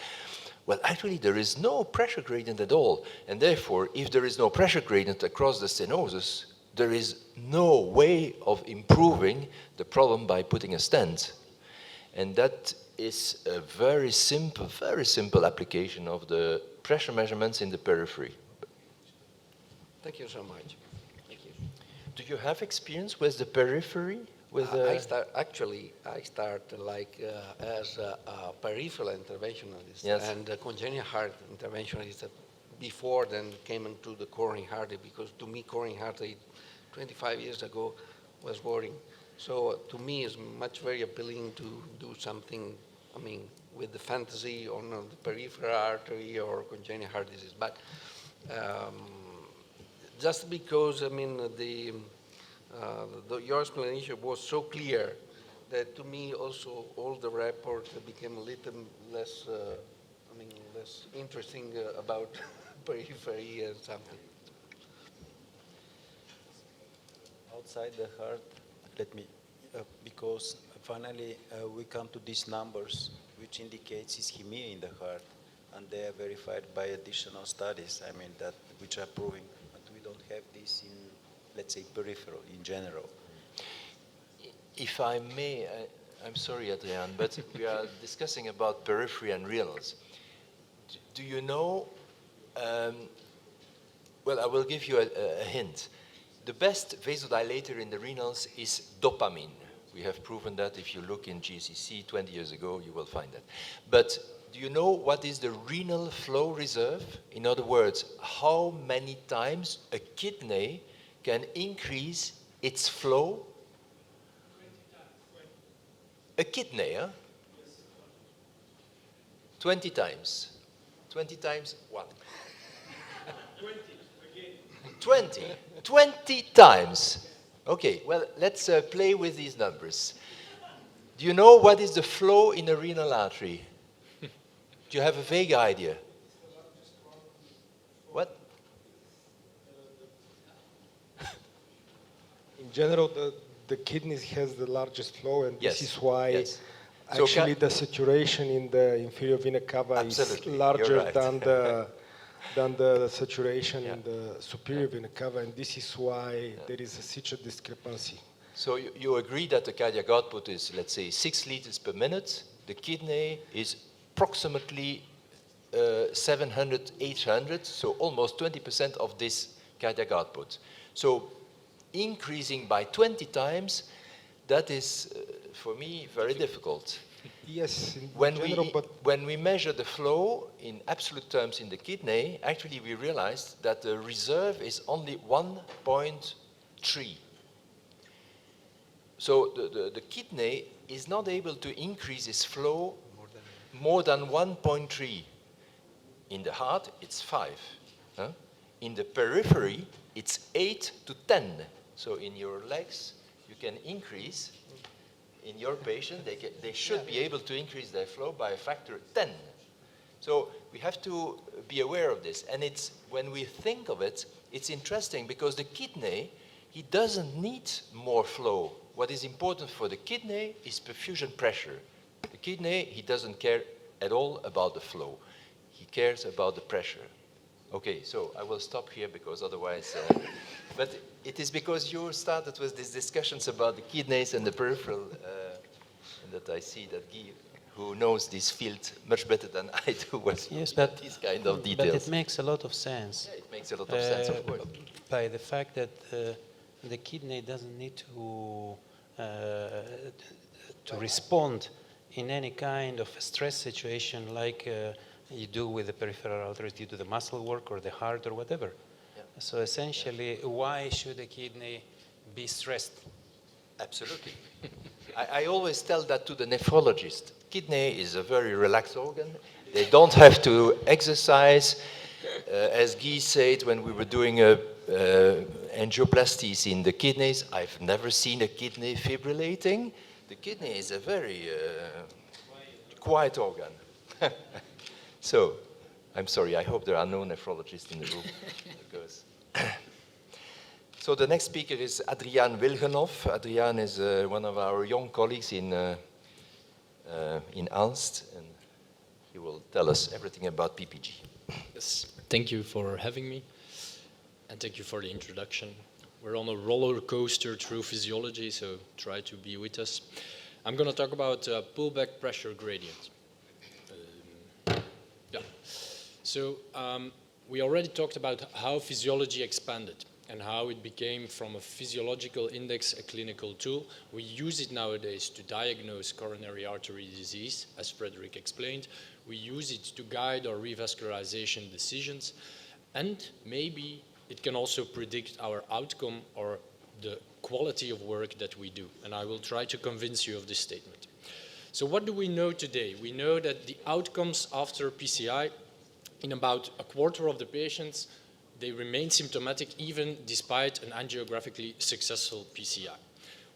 well, actually, there is no pressure gradient at all. And therefore, if there is no pressure gradient across the stenosis, there is no way of improving the problem by putting a stent. And that is a very simple application of the pressure measurements in the periphery. Thank you so much. Thank you. Do you have experience with the periphery? I start like as a peripheral interventionalist, yes, and a congenital heart interventionalist before then came into the coronary heart, because to me coronary heart 25 years ago was boring. So to me it's much very appealing to do something, I mean, with the fantasy on the peripheral artery or congenital heart disease. But just because, I mean, your explanation was so clear that to me also all the reports became a little less, less interesting about periphery and something. Outside the heart, let me, because finally we come to these numbers which indicates ischemia in the heart, and they are verified by additional studies, I mean, that which are proving, but we don't have this in, let's say, peripheral in general. If I may, I'm sorry, Adrian, but we are discussing about periphery and renals. Do you know, well, I will give you a hint. The best vasodilator in the renals is dopamine. We have proven that. If you look in GCC 20 years ago, you will find that. But do you know what is the renal flow reserve? In other words, how many times a kidney can increase its flow? 20 times. A kidney, huh? 20 times. 20 times what? 20 times. Okay, well, let's play with these numbers. Do you know what is the flow in a renal artery? Do you have a vague idea? What? In general, the kidneys has the largest flow, and Yes, this is why yes. So actually the saturation in the inferior vena cava Absolutely, is you're larger right. than the saturation Yeah. in the superior vena cava, and this is why there is such a discrepancy. So you agree that the cardiac output is, let's say, 6 liters per minute. The kidney is approximately 700, 800, so almost 20% of this cardiac output. So increasing by 20 times, that is, for me, very difficult. Yes, in When general, but when we measure the flow in absolute terms in the kidney, actually we realized that the reserve is only 1.3. So the kidney is not able to increase its flow more than 1.3. In the heart, it's 5. Huh? In the periphery, it's 8 to 10. So in your legs, you can increase. In your patient, they should be able to increase their flow by a factor 10. So we have to be aware of this. And it's when we think of it, it's interesting because the kidney, he doesn't need more flow. What is important for the kidney is perfusion pressure. The kidney, he doesn't care at all about the flow. He cares about the pressure. Okay, so I will stop here because otherwise, but it is because you started with these discussions about the kidneys and the peripheral, and that I see that Guy, who knows this field much better than I do, was Yes, looking at these kind of but details. it makes a lot of sense. Yeah, it makes a lot of sense, of course. By the fact that the kidney doesn't need to respond in any kind of stress situation like you do with the peripheral arteries due to the muscle work or the heart or whatever. Yeah. So essentially, why should the kidney be stressed? Absolutely. I always tell that to the nephrologist. Kidney is a very relaxed organ. They don't have to exercise. As Guy said, when we were doing angioplasties in the kidneys, I've never seen a kidney fibrillating. The kidney is a very quiet organ. So, I'm sorry, I hope there are no nephrologists in the room. Because so the next speaker is Adriaan Wilgenhoff. Adriaan is one of our young colleagues in Aalst, and he will tell us everything about PPG. Yes, thank you for having me, and thank you for the introduction. We're on a roller coaster through physiology, so try to be with us. I'm going to talk about pullback pressure gradient. So we already talked about how physiology expanded and how it became from a physiological index a clinical tool. We use it nowadays to diagnose coronary artery disease, as Frederick explained. We use it to guide our revascularization decisions, and maybe it can also predict our outcome or the quality of work that we do. And I will try to convince you of this statement. So what do we know today? We know that the outcomes after PCI, in about a quarter of the patients, they remain symptomatic even despite an angiographically successful PCI.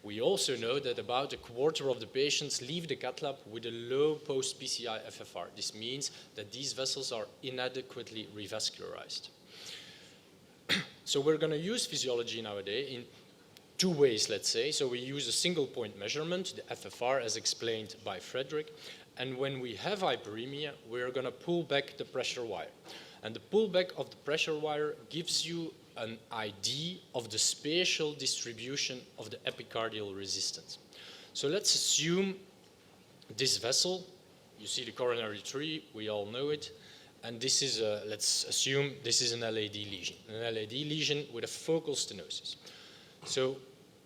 We also know that about a quarter of the patients leave the cath lab with a low post-PCI FFR. This means that these vessels are inadequately revascularized. So we're going to use physiology nowadays in two ways, let's say. So we use a single point measurement, the FFR, as explained by Frederick. And when we have hyperemia, we're going to pull back the pressure wire. And the pullback of the pressure wire gives you an idea of the spatial distribution of the epicardial resistance. So let's assume this vessel, you see the coronary tree, we all know it, and this is let's assume this is an LAD lesion, with a focal stenosis. So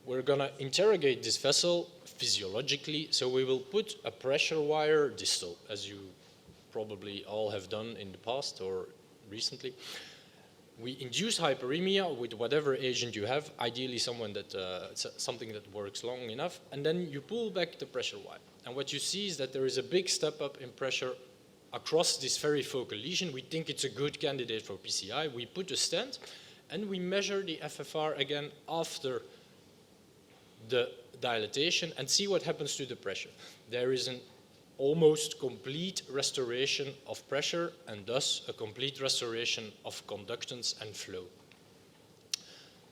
we're going to interrogate this vessel physiologically, so we will put a pressure wire distal, as you probably all have done in the past or recently. We induce hyperemia with whatever agent you have, ideally something that works long enough, and then you pull back the pressure wire. And what you see is that there is a big step up in pressure across this very focal lesion. We think it's a good candidate for PCI. We put a stent and we measure the FFR again after the dilatation and see what happens to the pressure. There is an almost complete restoration of pressure and thus a complete restoration of conductance and flow.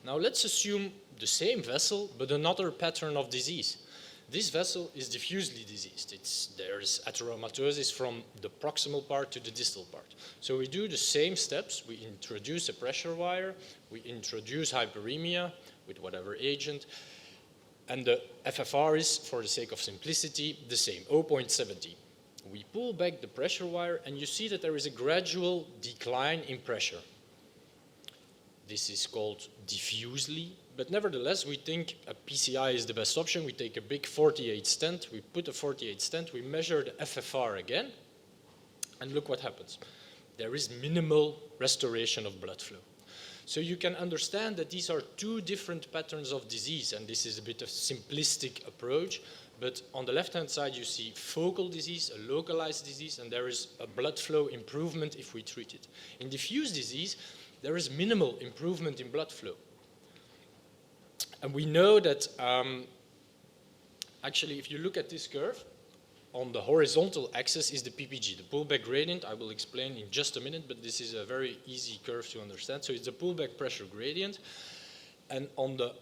Now let's assume the same vessel but another pattern of disease. This vessel is diffusely diseased. There's ateromatosis from the proximal part to the distal part. So we do the same steps. We introduce a pressure wire, we introduce hyperemia with whatever agent, and the FFR is, for the sake of simplicity, the same, 0.70. We pull back the pressure wire and you see that there is a gradual decline in pressure. This is called diffusely, but nevertheless we think a PCI is the best option. We take a big 48 stent, we put a 48 stent, we measure the FFR again, and look what happens. There is minimal restoration of blood flow. So you can understand that these are two different patterns of disease, and this is a bit of simplistic approach, but on the left-hand side you see focal disease, a localized disease, and there is a blood flow improvement if we treat it. In diffuse disease, there is minimal improvement in blood flow. And we know that actually if you look at this curve, on the horizontal axis is the PPG, the pullback gradient. I will explain in just a minute, but this is a very easy curve to understand. So it's a pullback pressure gradient. And on the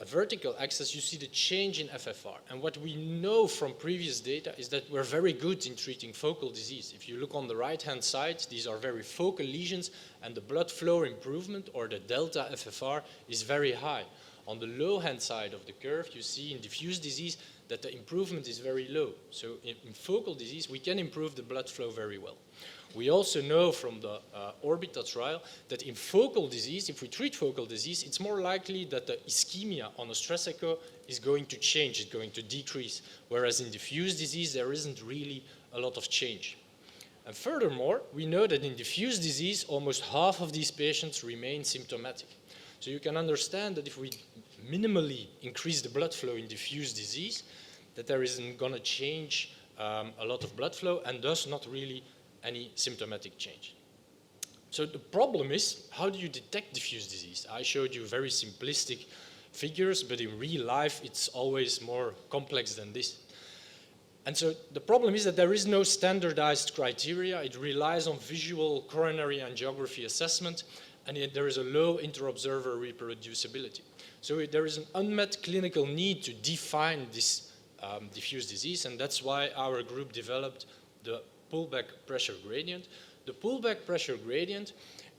vertical axis, you see the change in FFR. And what we know from previous data is that we're very good in treating focal disease. If you look on the right-hand side, these are very focal lesions, and the blood flow improvement, or the delta FFR, is very high. On the low-hand side of the curve, you see in diffuse disease that the improvement is very low. So in focal disease, we can improve the blood flow very well. We also know from the Orbita trial that in focal disease, if we treat focal disease, it's more likely that the ischemia on a stress echo is going to change, it's going to decrease. Whereas in diffuse disease, there isn't really a lot of change. And furthermore, we know that in diffuse disease, almost half of these patients remain symptomatic. So you can understand that if we minimally increase the blood flow in diffuse disease, that there isn't going to change a lot of blood flow and thus not really any symptomatic change. So the problem is, how do you detect diffuse disease? I showed you very simplistic figures, but in real life it's always more complex than this. And so the problem is that there is no standardized criteria. It relies on visual coronary angiography assessment, and there is a low inter-observer reproducibility. So there is an unmet clinical need to define this diffuse disease, and that's why our group developed the pullback pressure gradient. The pullback pressure gradient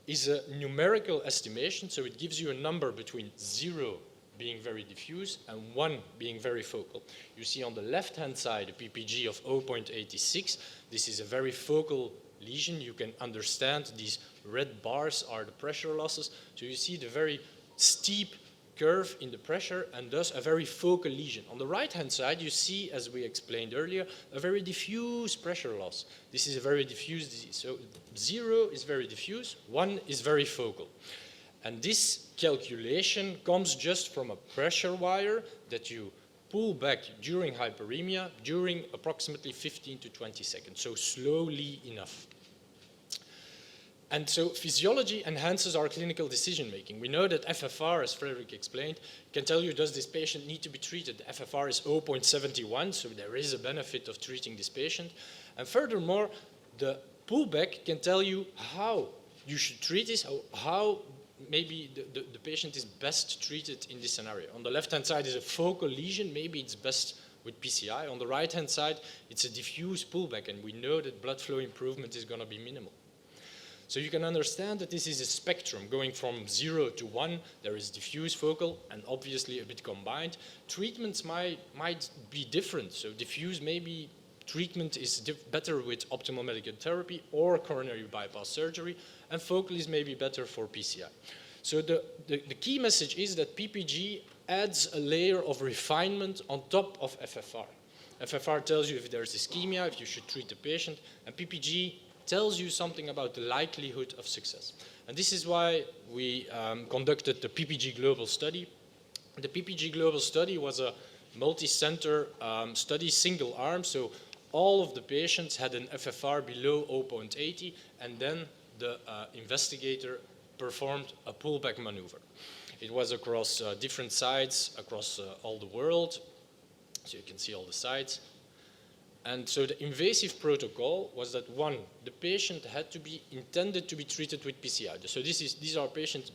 is a numerical estimation, so it gives you a number between 0 being very diffuse and 1 being very focal. You see on the left-hand side a PPG of 0.86. This is a very focal lesion. You can understand these red bars are the pressure losses. So you see the very steep curve in the pressure and thus a very focal lesion. On the right-hand side, you see, as we explained earlier, a very diffuse pressure loss. This is a very diffuse disease. So 0 is very diffuse, 1 is very focal. And this calculation comes just from a pressure wire that you pull back during hyperemia during approximately 15 to 20 seconds, so slowly enough. And so physiology enhances our clinical decision making. We know that FFR, as Frederick explained, can tell you, does this patient need to be treated? The FFR is 0.71, so there is a benefit of treating this patient. And furthermore, the pullback can tell you how you should treat this, how maybe the patient is best treated in this scenario. On the left-hand side is a focal lesion, maybe it's best with PCI. On the right-hand side, it's a diffuse pullback, and we know that blood flow improvement is going to be minimal. So you can understand that this is a spectrum going from 0 to 1. There is diffuse, focal, and obviously a bit combined. Treatments might be different. So diffuse, maybe treatment is better with optimal medical therapy or coronary bypass surgery, and focal is maybe better for PCI. So the key message is that PPG adds a layer of refinement on top of FFR. FFR tells you if there's ischemia, if you should treat the patient, and PPG tells you something about the likelihood of success. And this is why we conducted the PPG Global Study. The PPG Global Study was a multi-center study, single arm, so all of the patients had an FFR below 0.80, and then the investigator performed a pullback maneuver. It was across different sites across all the world, so you can see all the sites. And so the invasive protocol was that, one, the patient had to be intended to be treated with PCI. So these are patients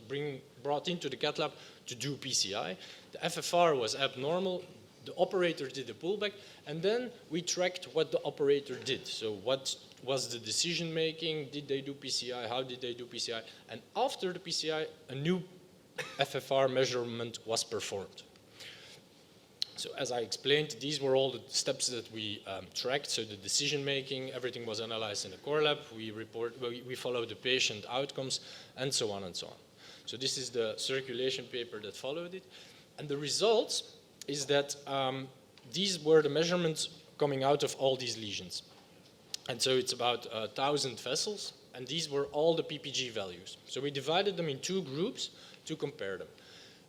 brought into the cath lab to do PCI. The FFR was abnormal. The operator did a pullback, and then we tracked what the operator did. So what was the decision making? Did they do PCI? How did they do PCI? And after the PCI, a new FFR measurement was performed. So as I explained, these were all the steps that we tracked. So the decision making, everything was analyzed in the core lab. We followed the patient outcomes, and so on and so on. So this is the circulation paper that followed it. And the results is that these were the measurements coming out of all these lesions. And so it's about 1,000 vessels, and these were all the PPG values. So we divided them in two groups to compare them.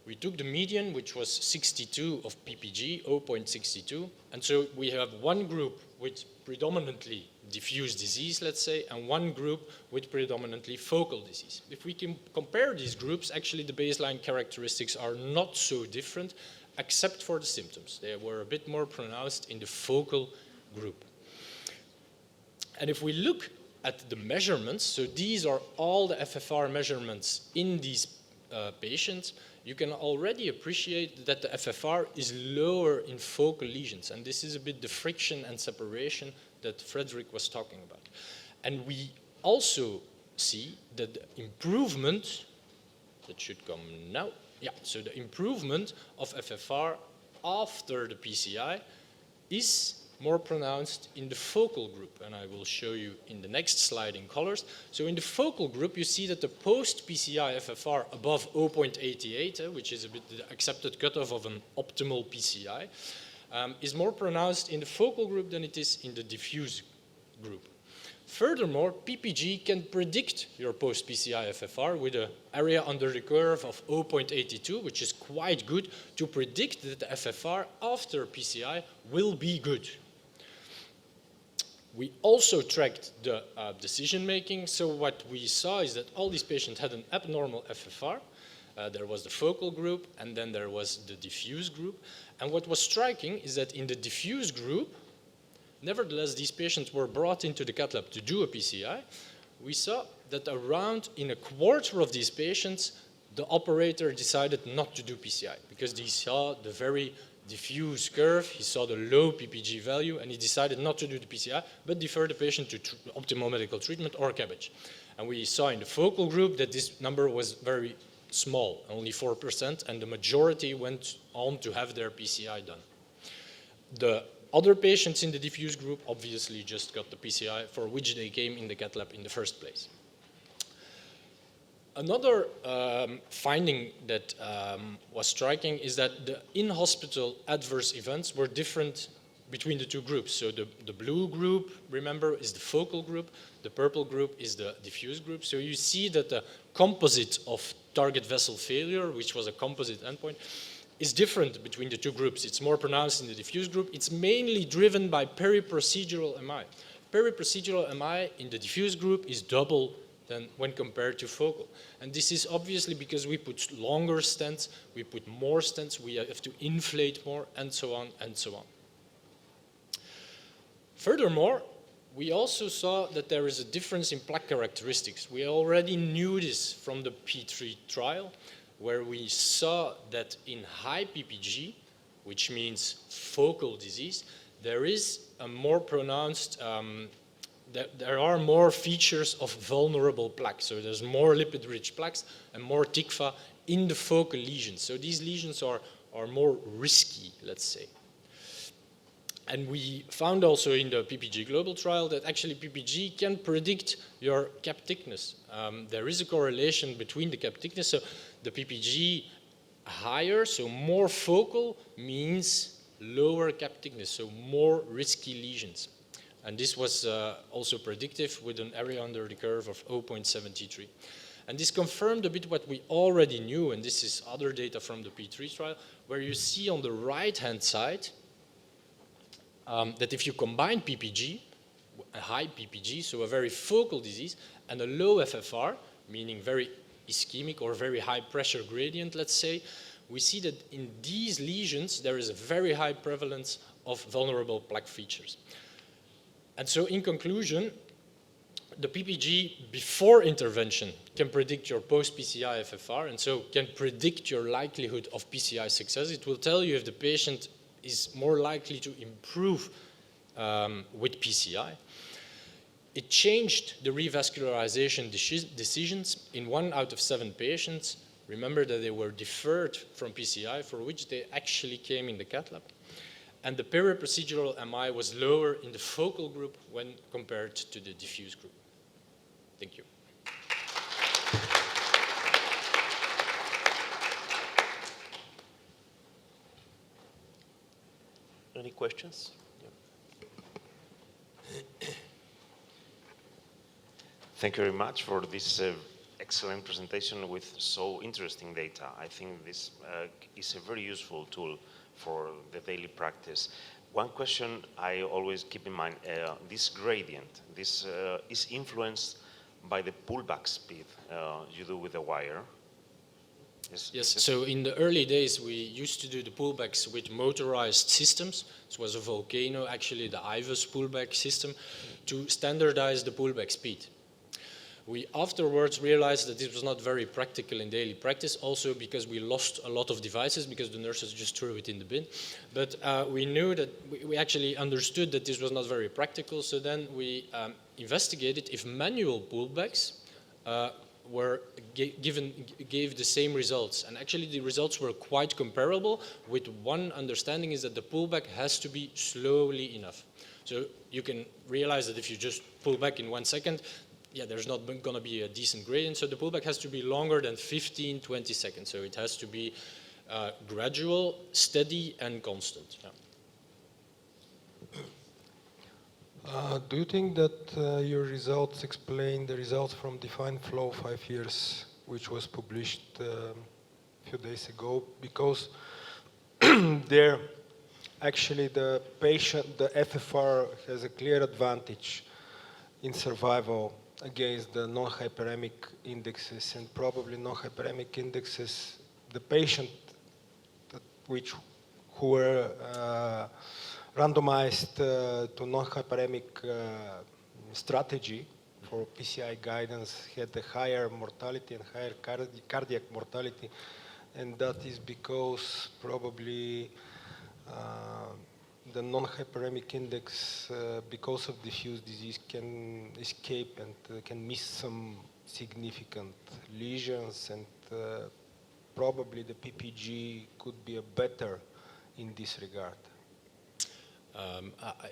We took the median, which was 62 of PPG, 0.62, and so we have one group with predominantly diffuse disease, let's say, and one group with predominantly focal disease. If we can compare these groups, actually the baseline characteristics are not so different, except for the symptoms. They were a bit more pronounced in the focal group. And if we look at the measurements, so these are all the FFR measurements in these patients, you can already appreciate that the FFR is lower in focal lesions. And this is a bit the friction and separation that Frederick was talking about. And we also see that the improvement, that should come now, yeah, so the improvement of FFR after the PCI is more pronounced in the focal group, and I will show you in the next slide in colors. So in the focal group, you see that the post-PCI FFR above 0.88, which is a bit the accepted cutoff of an optimal PCI, is more pronounced in the focal group than it is in the diffuse group. Furthermore, PPG can predict your post-PCI FFR with an area under the curve of 0.82, which is quite good to predict that the FFR after PCI will be good. We also tracked the decision making. So what we saw is that all these patients had an abnormal FFR. There was the focal group, and then there was the diffuse group. And what was striking is that in the diffuse group, nevertheless, these patients were brought into the cath lab to do a PCI. We saw that around in a quarter of these patients, the operator decided not to do PCI because he saw the very diffuse curve, he saw the low PPG value, and he decided not to do the PCI, but defer the patient to optimal medical treatment or CABG. And we saw in the focal group that this number was very small, only 4%, and the majority went on to have their PCI done. The other patients in the diffuse group obviously just got the PCI for which they came in the cath lab in the first place. Another finding that was striking is that the in-hospital adverse events were different between the two groups. So the blue group, remember, is the focal group. The purple group is the diffuse group. So you see that the composite of target vessel failure, which was a composite endpoint, is different between the two groups. It's more pronounced in the diffuse group. It's mainly driven by periprocedural MI. Periprocedural MI in the diffuse group is double than when compared to focal. And this is obviously because we put longer stents, we put more stents, we have to inflate more, and so on and so on. Furthermore, we also saw that there is a difference in plaque characteristics. We already knew this from the P3 trial, where we saw that in high PPG, which means focal disease, there is a more pronounced, there are more features of vulnerable plaque. So there's more lipid-rich plaques and more TICFA in the focal lesions. So these lesions are more risky, let's say. And we found also in the PPG global trial that actually PPG can predict your cap thickness. There is a correlation between the cap thickness. So the PPG higher, so more focal, means lower cap thickness, so more risky lesions. And this was also predictive with an area under the curve of 0.73. And this confirmed a bit what we already knew, and this is other data from the P3 trial, where you see on the right-hand side that if you combine PPG, a high PPG, so a very focal disease, and a low FFR, meaning very ischemic or very high pressure gradient, let's say, we see that in these lesions there is a very high prevalence of vulnerable plaque features. And so in conclusion, the PPG before intervention can predict your post-PCI FFR, and so can predict your likelihood of PCI success. It will tell you if the patient is more likely to improve with PCI. It changed the revascularization decisions in 1 out of 7 patients. Remember that they were deferred from PCI, for which they actually came in the cath lab. And the periprocedural MI was lower in the focal group when compared to the diffuse group. Thank you. Any questions? Thank you very much for this excellent presentation with so interesting data. I think this is a very useful tool for the daily practice. One question I always keep in mind, this gradient, this is influenced by the pullback speed you do with the wire. Yes, so in the early days we used to do the pullbacks with motorized systems. This was a Volcano, actually the IVUS pullback system, to standardize the pullback speed. We afterwards realized that this was not very practical in daily practice, also because we lost a lot of devices because the nurses just threw it in the bin. But we knew that we actually understood that this was not very practical, so then we investigated if manual pullbacks gave the same results. And actually the results were quite comparable, with one understanding is that the pullback has to be slowly enough. So you can realize that if you just pull back in 1 second, yeah, there's not going to be a decent gradient. So the pullback has to be longer than 15, 20 seconds. So it has to be gradual, steady, and constant. Yeah. Do you think that your results explain the results from Defined Flow 5 years, which was published a few days ago? Because there, actually, the patient, the FFR has a clear advantage in survival against the non-hyperemic indexes, and probably non-hyperemic indexes, the patient who were randomized to non-hyperemic strategy for PCI guidance had a higher mortality and higher cardiac mortality, and that is because probably the non-hyperemic index, because of diffuse disease, can escape and can miss some significant lesions, and probably the PPG could be better in this regard.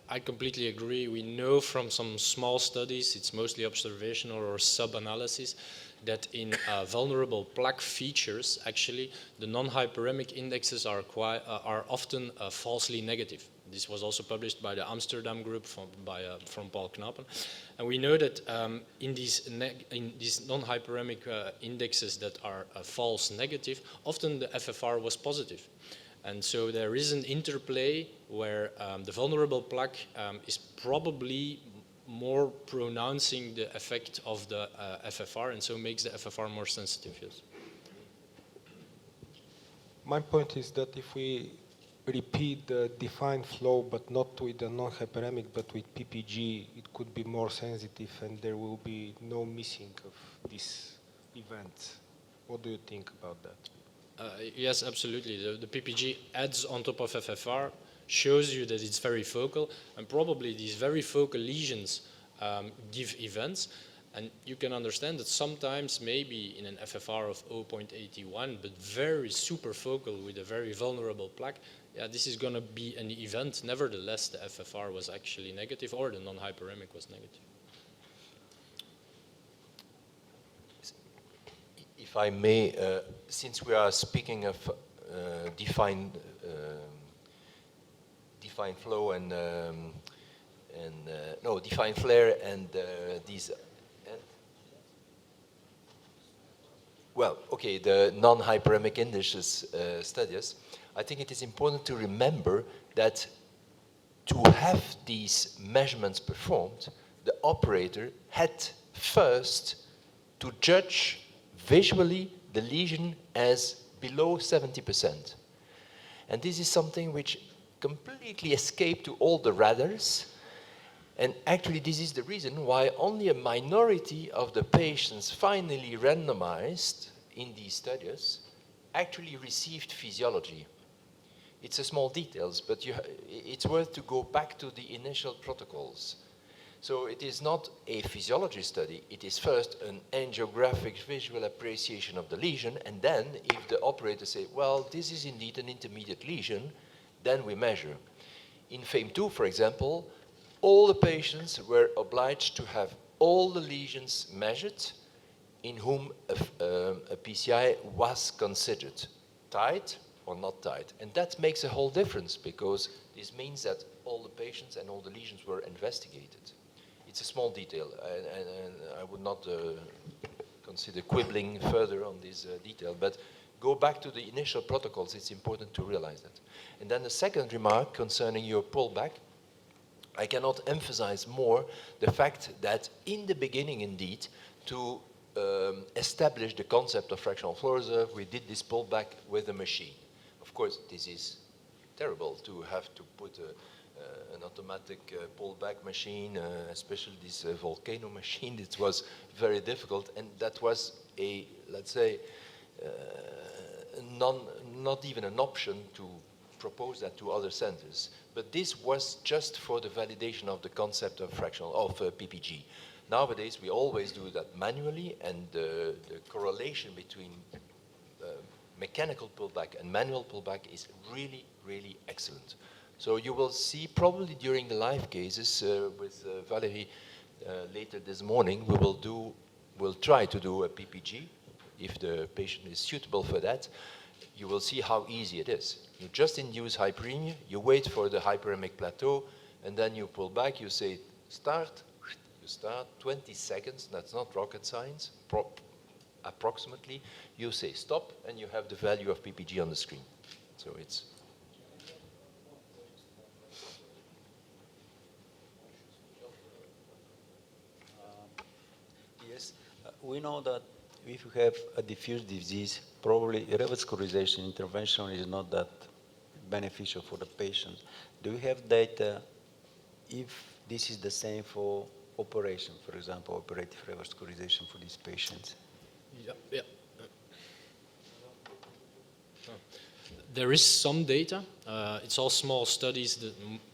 I completely agree. We know from some small studies, it's mostly observational or sub-analysis, that in vulnerable plaque features, actually, the non-hyperemic indexes are often falsely negative. This was also published by the Amsterdam group from Paul Knappen. And we know that in these non-hyperemic indexes that are false negative, often the FFR was positive. And so there is an interplay where the vulnerable plaque is probably more pronouncing the effect of the FFR, and so makes the FFR more sensitive, yes. My point is that if we repeat the defined flow, but not with the non-hyperemic, but with PPG, it could be more sensitive and there will be no missing of these events. What do you think about that? Yes, absolutely. The PPG adds on top of FFR, shows you that it's very focal, and probably these very focal lesions give events. And you can understand that sometimes maybe in an FFR of 0.81, but very super focal with a very vulnerable plaque, yeah, this is going to be an event. Nevertheless, the FFR was actually negative, or the non-hyperemic was negative. If I may, since we are speaking of defined flow and defined flare and these, well, okay, the non-hyperemic indices studies, I think it is important to remember that to have these measurements performed, the operator had first to judge visually the lesion as below 70%. And this is something which completely escaped to all the radars. And actually, this is the reason why only a minority of the patients finally randomized in these studies actually received physiology. It's a small details, but it's worth to go back to the initial protocols. So it is not a physiology study. It is first an angiographic visual appreciation of the lesion, and then if the operator say, well, this is indeed an intermediate lesion, then we measure. In FAME2, for example, all the patients were obliged to have all the lesions measured in whom a PCI was considered tight or not tight. And that makes a whole difference, because this means that all the patients and all the lesions were investigated. It's a small detail, and I would not consider quibbling further on this detail, but go back to the initial protocols. It's important to realize that. And then the second remark concerning your pullback, I cannot emphasize more the fact that in the beginning, indeed, to establish the concept of fractional flow reserve, we did this pullback with a machine. Of course, this is terrible to have to put an automatic pullback machine, especially this volcano machine. It was very difficult, and that was a, let's say, not even an option to propose that to other centers. But this was just for the validation of the concept of fractional, of PPG. Nowadays, we always do that manually, and the correlation between mechanical pullback and manual pullback is really, really excellent. So you will see probably during the live cases with Valerie later this morning, we'll try to do a PPG if the patient is suitable for that. You will see how easy it is. You just induce hyperemia, you wait for the hyperemic plateau, and then you pull back, you say start, you start 20 seconds, that's not rocket science, approximately. You say stop, and you have the value of PPG on the screen. So it's... Yes, we know that if you have a diffuse disease, probably revascularization intervention is not that beneficial for the patient. Do we have data if this is the same for operation, for example, operative revascularization for these patients? Yeah. There is some data. It's all small studies.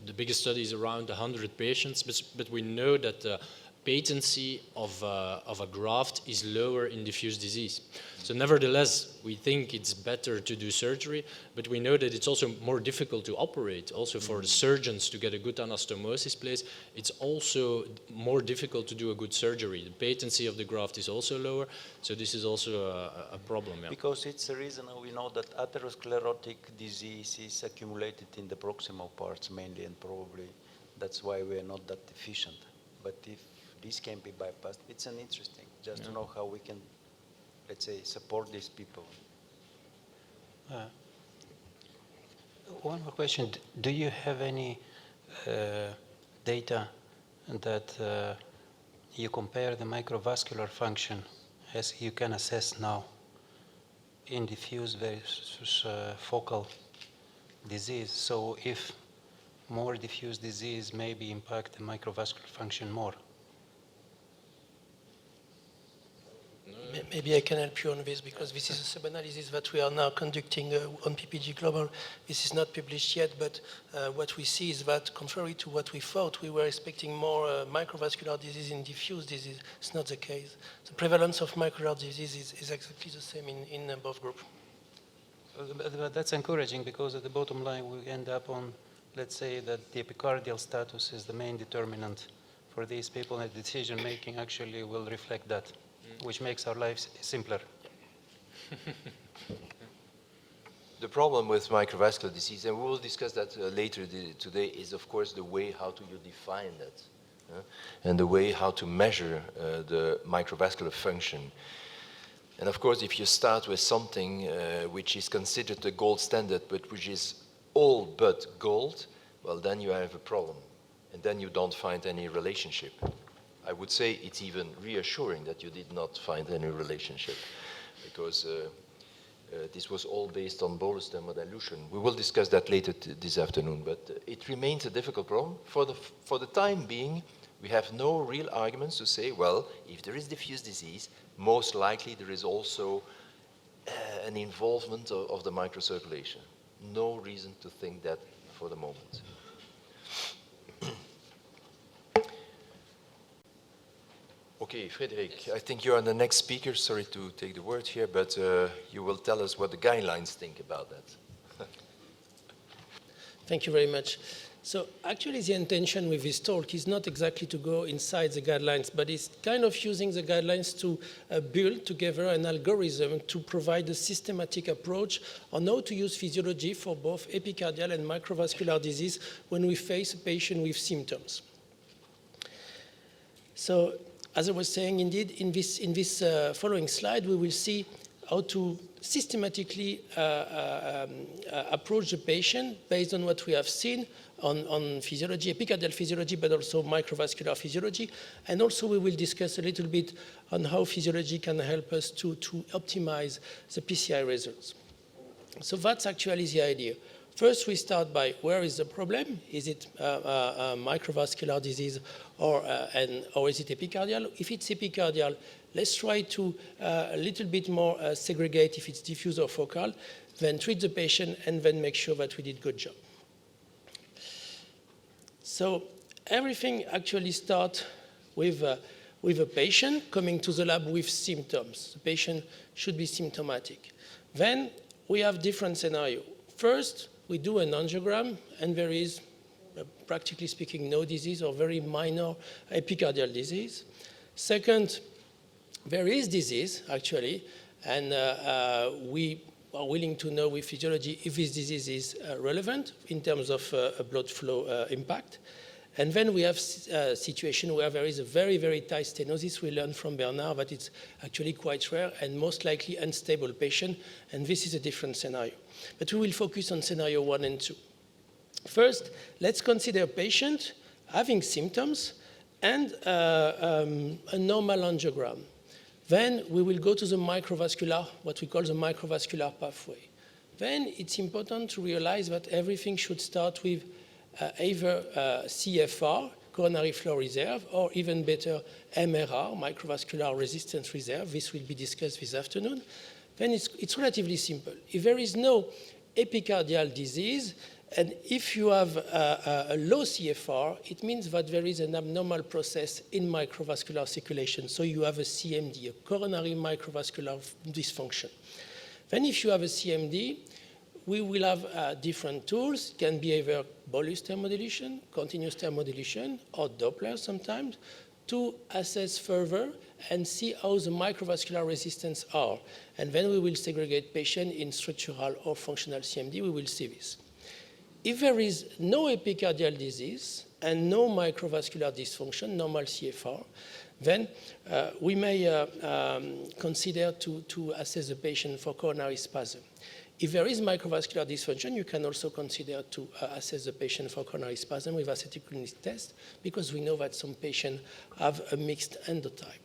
The biggest study is around 100 patients, but we know that the patency of a graft is lower in diffuse disease. So nevertheless, we think it's better to do surgery, but we know that it's also more difficult to operate. Also for the surgeons to get a good anastomosis place, it's also more difficult to do a good surgery. The patency of the graft is also lower, so this is also a problem. Yeah. Because it's a reason we know that atherosclerotic disease is accumulated in the proximal parts mainly, and probably that's why we are not that efficient. But if this can be bypassed, it's an interesting, just to know how we can, let's say, support these people. One more question. Do you have any data that you compare the microvascular function as you can assess now in diffuse versus focal disease? So if more diffuse disease maybe impact the microvascular function more? Maybe I can help you on this, because this is a sub-analysis that we are now conducting on PPG Global. This is not published yet, but what we see is that contrary to what we thought, we were expecting more microvascular disease in diffuse disease. It's not the case. The prevalence of microvascular disease is exactly the same in both groups. But that's encouraging, because at the bottom line we end up on, let's say, that the epicardial status is the main determinant for these people, and decision making actually will reflect that, which makes our lives simpler. The problem with microvascular disease, and we will discuss that later today, is of course the way how to you define that, and the way how to measure the microvascular function. And of course, if you start with something which is considered the gold standard, but which is all but gold, well, then you have a problem, and then you don't find any relationship. I would say it's even reassuring that you did not find any relationship, because this was all based on bolus thermodilution. We will discuss that later this afternoon, but it remains a difficult problem. For the time being, we have no real arguments to say, well, if there is diffuse disease, most likely there is also an involvement of the microcirculation. No reason to think that for the moment. Okay, Frédéric, I think you are the next speaker. Sorry to take the word here, but you will tell us what the guidelines think about that. Thank you very much. So actually the intention with this talk is not exactly to go inside the guidelines, but it's kind of using the guidelines to build together an algorithm to provide a systematic approach on how to use physiology for both epicardial and microvascular disease when we face a patient with symptoms. So as I was saying, indeed, in this following slide, we will see how to systematically approach the patient based on what we have seen on physiology, epicardial physiology, but also microvascular physiology. And also we will discuss a little bit on how physiology can help us to optimize the PCI results. So that's actually the idea. First, we start by where is the problem? Is it microvascular disease or is it epicardial? If it's epicardial, let's try to a little bit more segregate if it's diffuse or focal, then treat the patient and then make sure that we did a good job. So everything actually starts with a patient coming to the lab with symptoms. The patient should be symptomatic. Then we have different scenarios. First, we do an angiogram, and there is, practically speaking, no disease or very minor epicardial disease. Second, there is disease, actually, and we are willing to know with physiology if this disease is relevant in terms of blood flow impact. And then we have a situation where there is a very, very tight stenosis. We learned from Bernard that it's actually quite rare and most likely unstable patient, and this is a different scenario. But we will focus on scenario 1 and 2. First, let's consider a patient having symptoms and a normal angiogram. Then we will go to the microvascular, what we call the microvascular pathway. Then it's important to realize that everything should start with either CFR, coronary flow reserve, or even better, MRR, microvascular resistance reserve. This will be discussed this afternoon. Then it's relatively simple. If there is no epicardial disease, and if you have a low CFR, it means that there is an abnormal process in microvascular circulation. So you have a CMD, a coronary microvascular dysfunction. Then if you have a CMD, we will have different tools. It can be either bolus thermodilation, continuous thermodilation, or Doppler sometimes, to assess further and see how the microvascular resistance are. And then we will segregate patients in structural or functional CMD. We will see this. If there is no epicardial disease and no microvascular dysfunction, normal CFR, then we may consider to assess the patient for coronary spasm. If there is microvascular dysfunction, you can also consider to assess the patient for coronary spasm with acetylcholine test, because we know that some patients have a mixed endotype.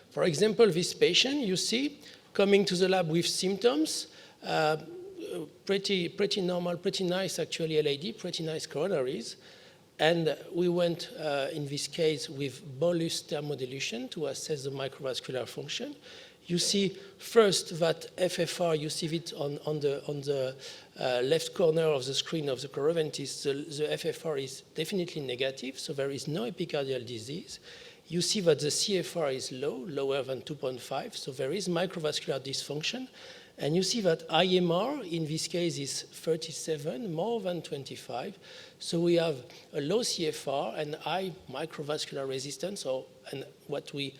For example, this patient, you see, coming to the lab with symptoms, pretty normal, pretty nice actually LAD, pretty nice coronaries. And we went, in this case, with bolus thermodilution to assess the microvascular function. You see first that FFR, you see it on the left corner of the screen of the coroventis, the FFR is definitely negative, so there is no epicardial disease. You see that the CFR is low, lower than 2.5, so there is microvascular dysfunction. And you see that IMR, in this case, is 37, more than 25. So we have a low CFR and high microvascular resistance, and what we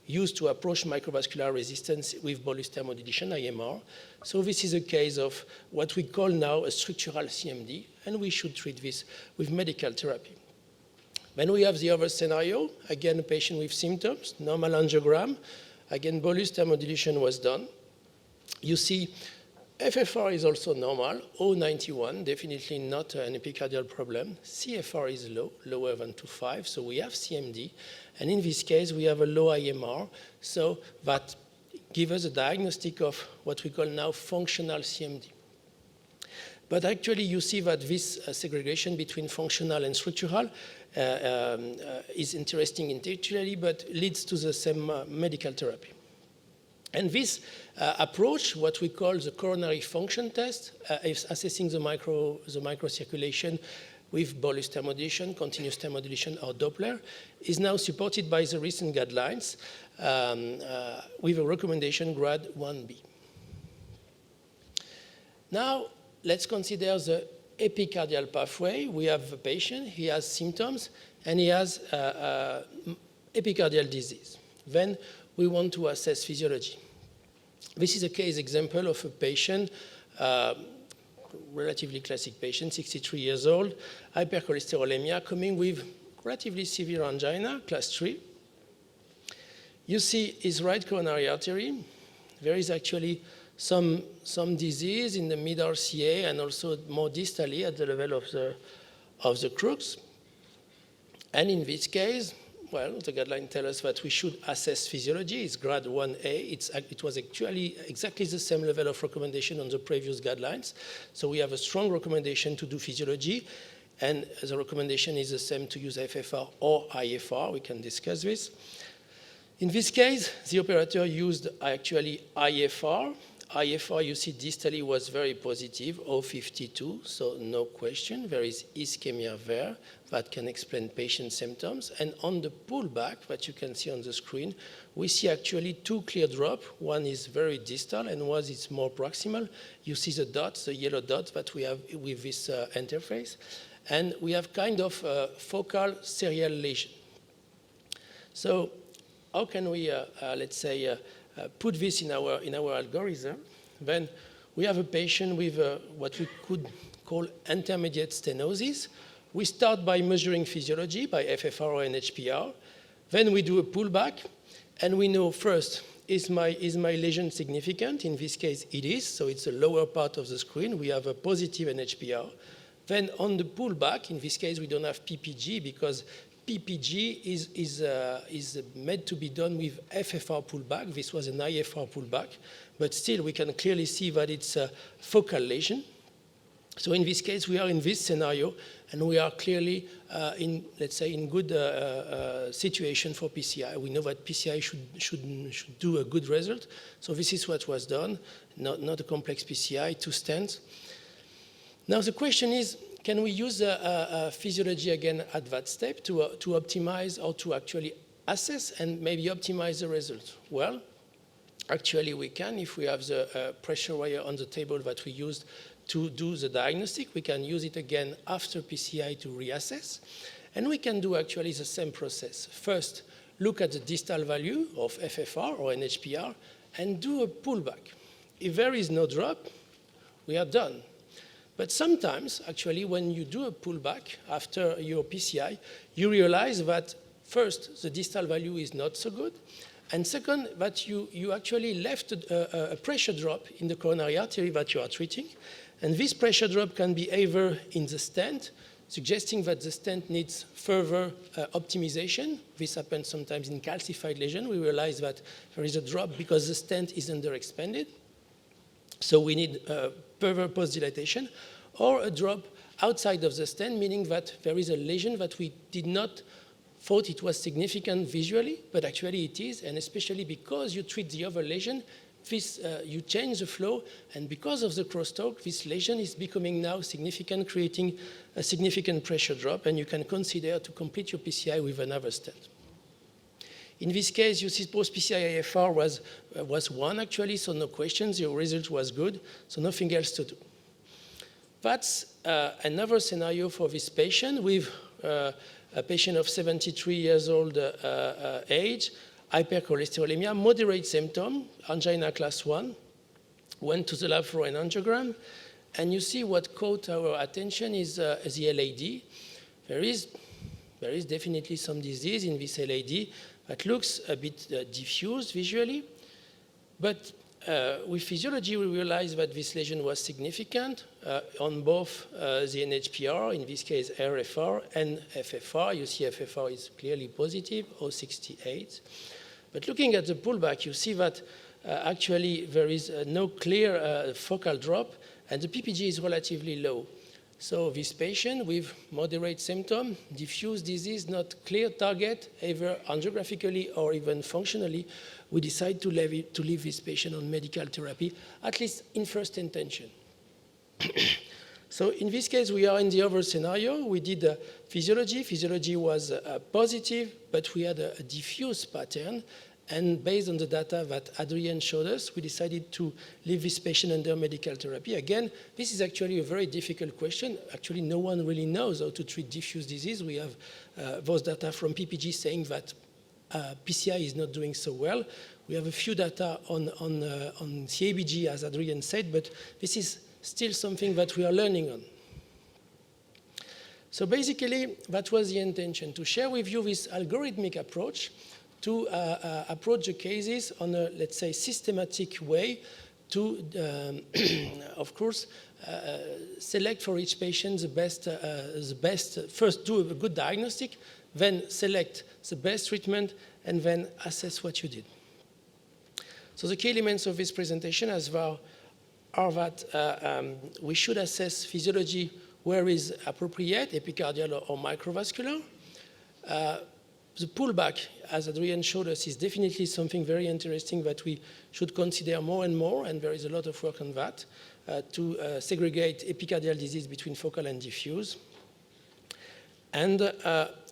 use to approach microvascular resistance with bolus thermodilation, IMR. So this is a case of what we call now a structural CMD, and we should treat this with medical therapy. Then we have the other scenario, again, a patient with symptoms, normal angiogram. Again, bolus thermodilation was done. You see FFR is also normal, 091, definitely not an epicardial problem. CFR is low, lower than 2.5, so we have CMD. And in this case, we have a low IMR, so that gives us a diagnostic of what we call now functional CMD. But actually, you see that this segregation between functional and structural is interesting intellectually, but leads to the same medical therapy. And this approach, what we call the coronary function test, is assessing the microcirculation with bolus thermodulation, continuous thermodulation, or Doppler, is now supported by the recent guidelines with a recommendation grade 1B. Now, let's consider the epicardial pathway. We have a patient, he has symptoms, and he has epicardial disease. Then we want to assess physiology. This is a case example of a patient, relatively classic patient, 63 years old, hypercholesterolemia, coming with relatively severe angina, class 3. You see his right coronary artery. There is actually some disease in the mid-RCA and also more distally at the level of the crux. And in this case, well, the guidelines tell us that we should assess physiology. It's grade 1A. It was actually exactly the same level of recommendation on the previous guidelines. So we have a strong recommendation to do physiology. And the recommendation is the same to use FFR or IFR. We can discuss this. In this case, the operator used actually IFR. IFR, you see, distally was very positive, 0.52, so no question. There is ischemia there that can explain patient symptoms. And on the pullback that you can see on the screen, we see actually two clear drops. One is very distal and one is more proximal. You see the dots, the yellow dots that we have with this interface. And we have kind of focal serial lesion. So how can we, let's say, put this in our algorithm? Then we have a patient with what we could call intermediate stenosis. We start by measuring physiology by FFR or NHPR. Then we do a pullback, and we know first, is my lesion significant? In this case, it is, so it's the lower part of the screen. We have a positive NHPR. Then on the pullback, in this case, we don't have PPG because PPG is meant to be done with FFR pullback. This was an IFR pullback, but still we can clearly see that it's a focal lesion. So in this case, we are in this scenario, and we are clearly in, let's say, in good situation for PCI. We know that PCI should do a good result. So this is what was done, not a complex PCI, 2 stents. Now the question is, can we use physiology again at that step to optimize or to actually assess and maybe optimize the results? Well, actually we can. If we have the pressure wire on the table that we used to do the diagnostic, we can use it again after PCI to reassess. And we can do actually the same process. First, look at the distal value of FFR or NHPR and do a pullback. If there is no drop, we are done. But sometimes, actually, when you do a pullback after your PCI, you realize that first, the distal value is not so good, and second, that you actually left a pressure drop in the coronary artery that you are treating, and this pressure drop can be either in the stent, suggesting that the stent needs further optimization. This happens sometimes in calcified lesion. We realize that there is a drop because the stent is underexpanded. So we need further post-dilatation, or a drop outside of the stent, meaning that there is a lesion that we did not thought it was significant visually, but actually it is, and especially because you treat the other lesion, you change the flow, and because of the crosstalk, this lesion is becoming now significant, creating a significant pressure drop, and you can consider to complete your PCI with another stent. In this case, you see post-PCI IFR was 1 actually, so no questions. Your result was good, so nothing else to do. That's another scenario for this patient with a patient of 73 years old age, hypercholesterolemia, moderate symptom, angina class 1, went to the lab for an angiogram, and you see what caught our attention is the LAD. There is definitely some disease in this LAD that looks a bit diffuse visually, but with physiology, we realized that this lesion was significant on both the NHPR, in this case RFR, and FFR. You see FFR is clearly positive, 0.68. But looking at the pullback, you see that actually there is no clear focal drop, and the PPG is relatively low. So this patient with moderate symptom, diffuse disease, not clear target, either angiographically or even functionally, we decide to leave this patient on medical therapy, at least in first intention. So in this case, we are in the other scenario. We did physiology. Physiology was positive, but we had a diffuse pattern. And based on the data that Adrien showed us, we decided to leave this patient under medical therapy. Again, this is actually a very difficult question. Actually, no one really knows how to treat diffuse disease. We have those data from PPG saying that PCI is not doing so well. We have a few data on CABG, as Adrien said, but this is still something that we are learning on. So basically, that was the intention, to share with you this algorithmic approach to approach the cases on a, let's say, systematic way to, of course, select for each patient the best, first do a good diagnostic, then select the best treatment, and then assess what you did. So the key elements of this presentation are that we should assess physiology where is appropriate, epicardial or microvascular. The pullback, as Adrien showed us, is definitely something very interesting that we should consider more and more, and there is a lot of work on that, to segregate epicardial disease between focal and diffuse. And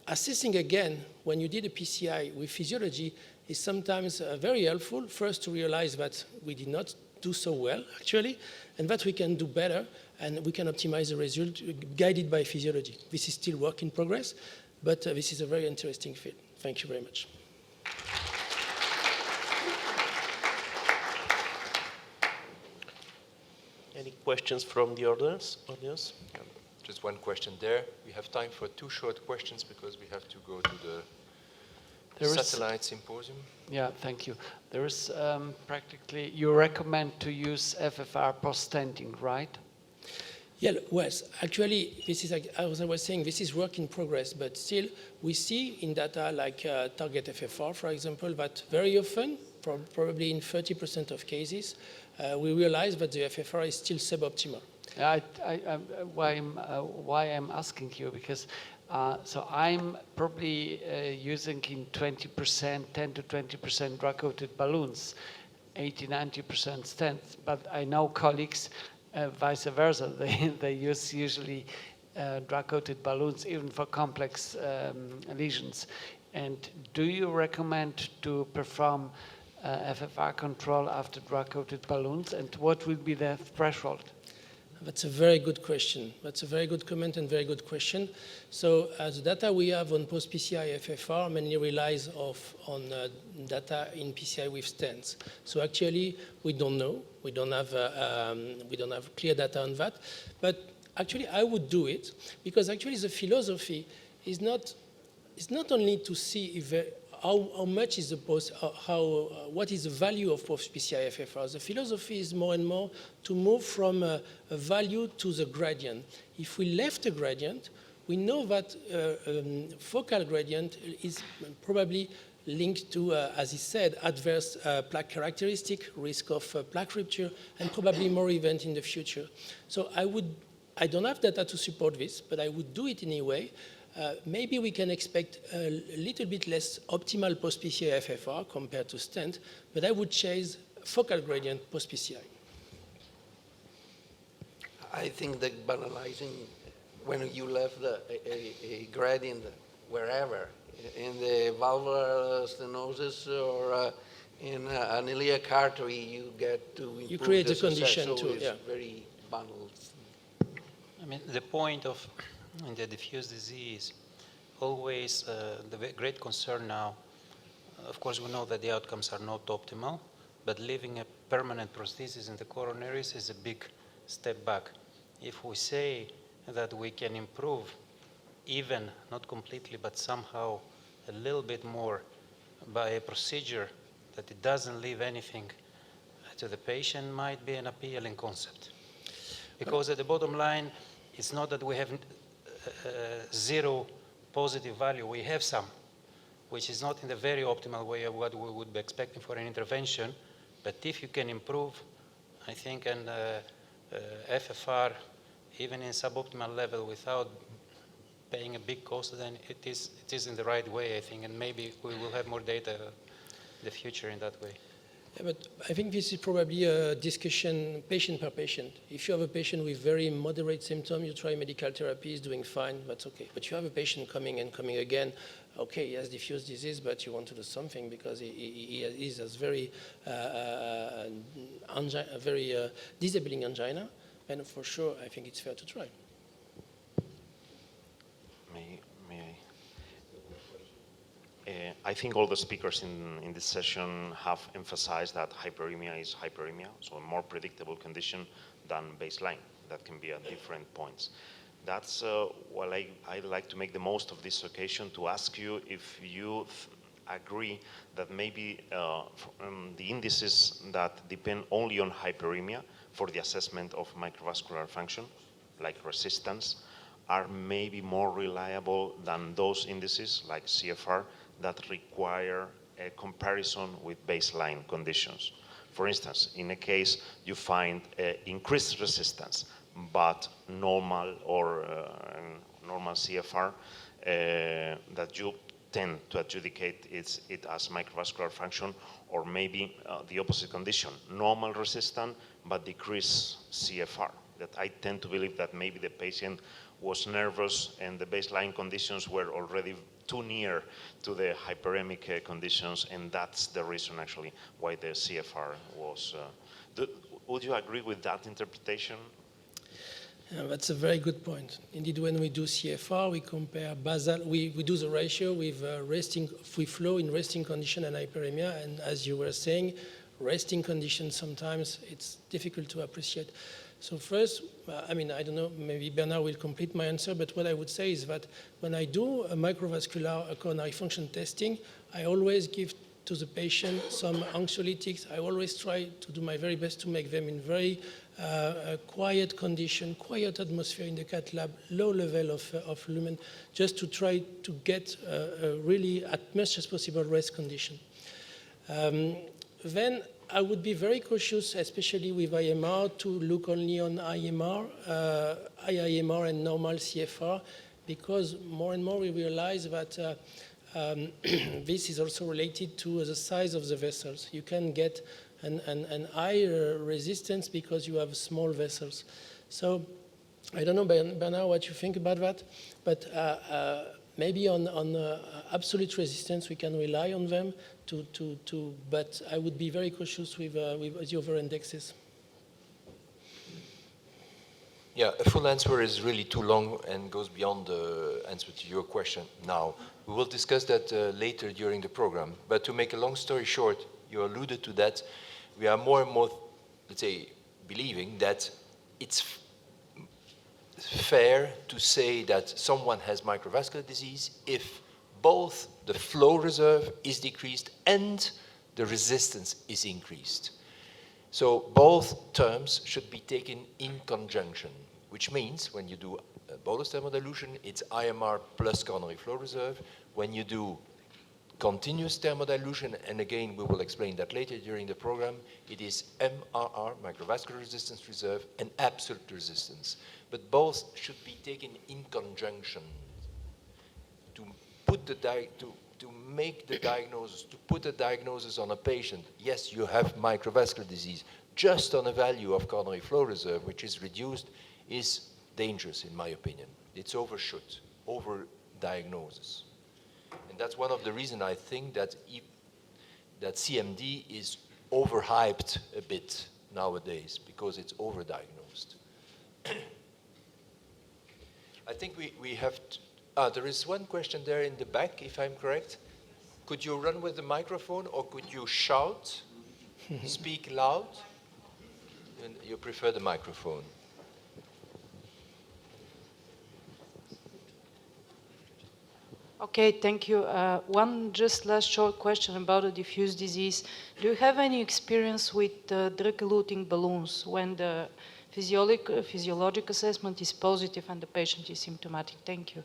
assessing again, when you did a PCI with physiology, is sometimes very helpful, first to realize that we did not do so well, actually, and that we can do better, and we can optimize the result guided by physiology. This is still work in progress, but this is a very interesting field. Thank you very much. Any questions from the audience? Just one question there. We have time for 2 short questions because we have to go to the satellite symposium. Yeah, thank you. There is practically, you recommend to use FFR post-stenting, right? Yeah, well, actually, this is, as I was saying, this is work in progress, but still, we see in data like target FFR, for example, that very often, probably in 30% of cases, we realize that the FFR is still suboptimal. Why I'm asking you, because so I'm probably using in 20%, 10 to 20% drug-coated balloons, 80-90% stents, but I know colleagues vice versa. They use usually drug-coated balloons even for complex lesions. And do you recommend to perform FFR control after drug-coated balloons? And what will be the threshold? That's a very good question. That's a very good comment and very good question. So the data we have on post-PCI FFR mainly relies on data in PCI with stents. So actually, we don't know. We don't have clear data on that. But actually, I would do it because actually the philosophy is not only to see if how much is the what is the value of post-PCI FFR. The philosophy is more and more to move from a value to the gradient. If we left a gradient, we know that focal gradient is probably linked to, as he said, adverse plaque characteristic, risk of plaque rupture, and probably more event in the future. So I don't have data to support this, but I would do it anyway. Maybe we can expect a little bit less optimal post-PCI FFR compared to stent, but I would chase focal gradient post-PCI. I think that banalizing, when you left a gradient wherever, in the valvular stenosis or in an iliac artery, you get to improve you create the a condition success, so too, it's yeah. very banal. I mean, the point of the diffuse disease, always the great concern now, of course we know that the outcomes are not optimal, but leaving a permanent prosthesis in the coronaries is a big step back. If we say that we can improve even, not completely, but somehow a little bit more by a procedure that it doesn't leave anything at to the patient might be an appealing concept. Because at the bottom line, it's not that we have zero positive value. We have some, which is not in the very optimal way of what we would be expecting for an intervention. But if you can improve, I think, an FFR, even in suboptimal level, without paying a big cost, then it is in the right way, I think, and maybe we will have more data in the future in that way. Yeah, but I think this is probably a discussion patient per patient. If you have a patient with very moderate symptoms, you try medical therapy, is doing fine, that's okay. But you have a patient coming and coming again, okay, he has diffuse disease, but you want to do something because he has very, disabling angina, and for sure, I think it's fair to try. May I think all the speakers in this session have emphasized that hyperemia is hyperemia, so a more predictable condition than baseline. That can be at different points. That's why I'd like to make the most of this occasion to ask you if you agree that maybe the indices that depend only on hyperemia for the assessment of microvascular function, like resistance, are maybe more reliable than those indices, like CFR, that require a comparison with baseline conditions. For instance, in a case you find increased resistance, but normal or normal CFR, that you tend to adjudicate it as microvascular function, or maybe the opposite condition, normal resistant, but decreased CFR. That I tend to believe that maybe the patient was nervous and the baseline conditions were already too near to the hyperemic conditions, and that's the reason actually why the CFR was. Would you agree with that interpretation? That's a very good point. Indeed, when we do CFR, we compare basal, we do the ratio with resting free flow in resting condition and hyperemia, and as you were saying, resting conditions sometimes it's difficult to appreciate. So first, I don't know, maybe Bernard will complete my answer, but what I would say is that when I do a microvascular coronary function testing, I always give to the patient some anxiolytics. I always try to do my very best to make them in very quiet condition, quiet atmosphere in the cath lab, low level of lumen, just to try to get really, as much as possible, rest condition. Then I would be very cautious, especially with IMR, to look only on IMR, IIMR and normal CFR, because more and more we realize that this is also related to the size of the vessels. You can get an higher resistance because you have small vessels. So I don't know, Bernard, what you think about that, but maybe on absolute resistance we can rely on them but I would be very cautious with the other indexes. Yeah, a full answer is really too long and goes beyond the answer to your question now. We will discuss that later during the program. But to make a long story short, you alluded to that, we are more and more, let's say, believing that it's fair to say that someone has microvascular disease if both the flow reserve is decreased and the resistance is increased. So both terms should be taken in conjunction, which means when you do a bolus thermodilution, it's IMR plus coronary flow reserve. When you do continuous thermodilution, and again, we will explain that later during the program, it is MRR, microvascular resistance reserve, and absolute resistance. But both should be taken in conjunction to put to make the diagnosis, to put a diagnosis on a patient. Yes, you have microvascular disease, just on a value of coronary flow reserve, which is reduced, is dangerous in my opinion. It's overshoot, over-diagnosis. And that's one of the reasons I think that CMD is overhyped a bit nowadays, because it's overdiagnosed. I think we have there is one question there in the back, if I'm correct. Could you run with the microphone, or could you shout, speak loud? And you prefer the microphone. Okay, thank you. One just last short question about a diffuse disease. Do you have any experience with drug-eluting balloons when the physiologic assessment is positive and the patient is symptomatic? Thank you.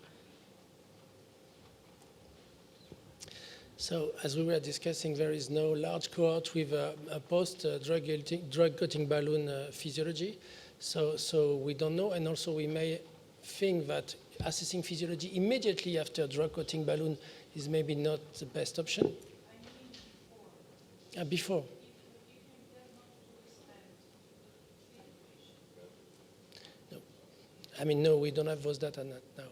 So, as we were discussing, there is no large cohort with a post-drug-coating balloon physiology. So we don't know, and also we may think that assessing physiology immediately after drug-coating balloon is maybe not the best option. Before. No. I mean, no, we don't have those data now.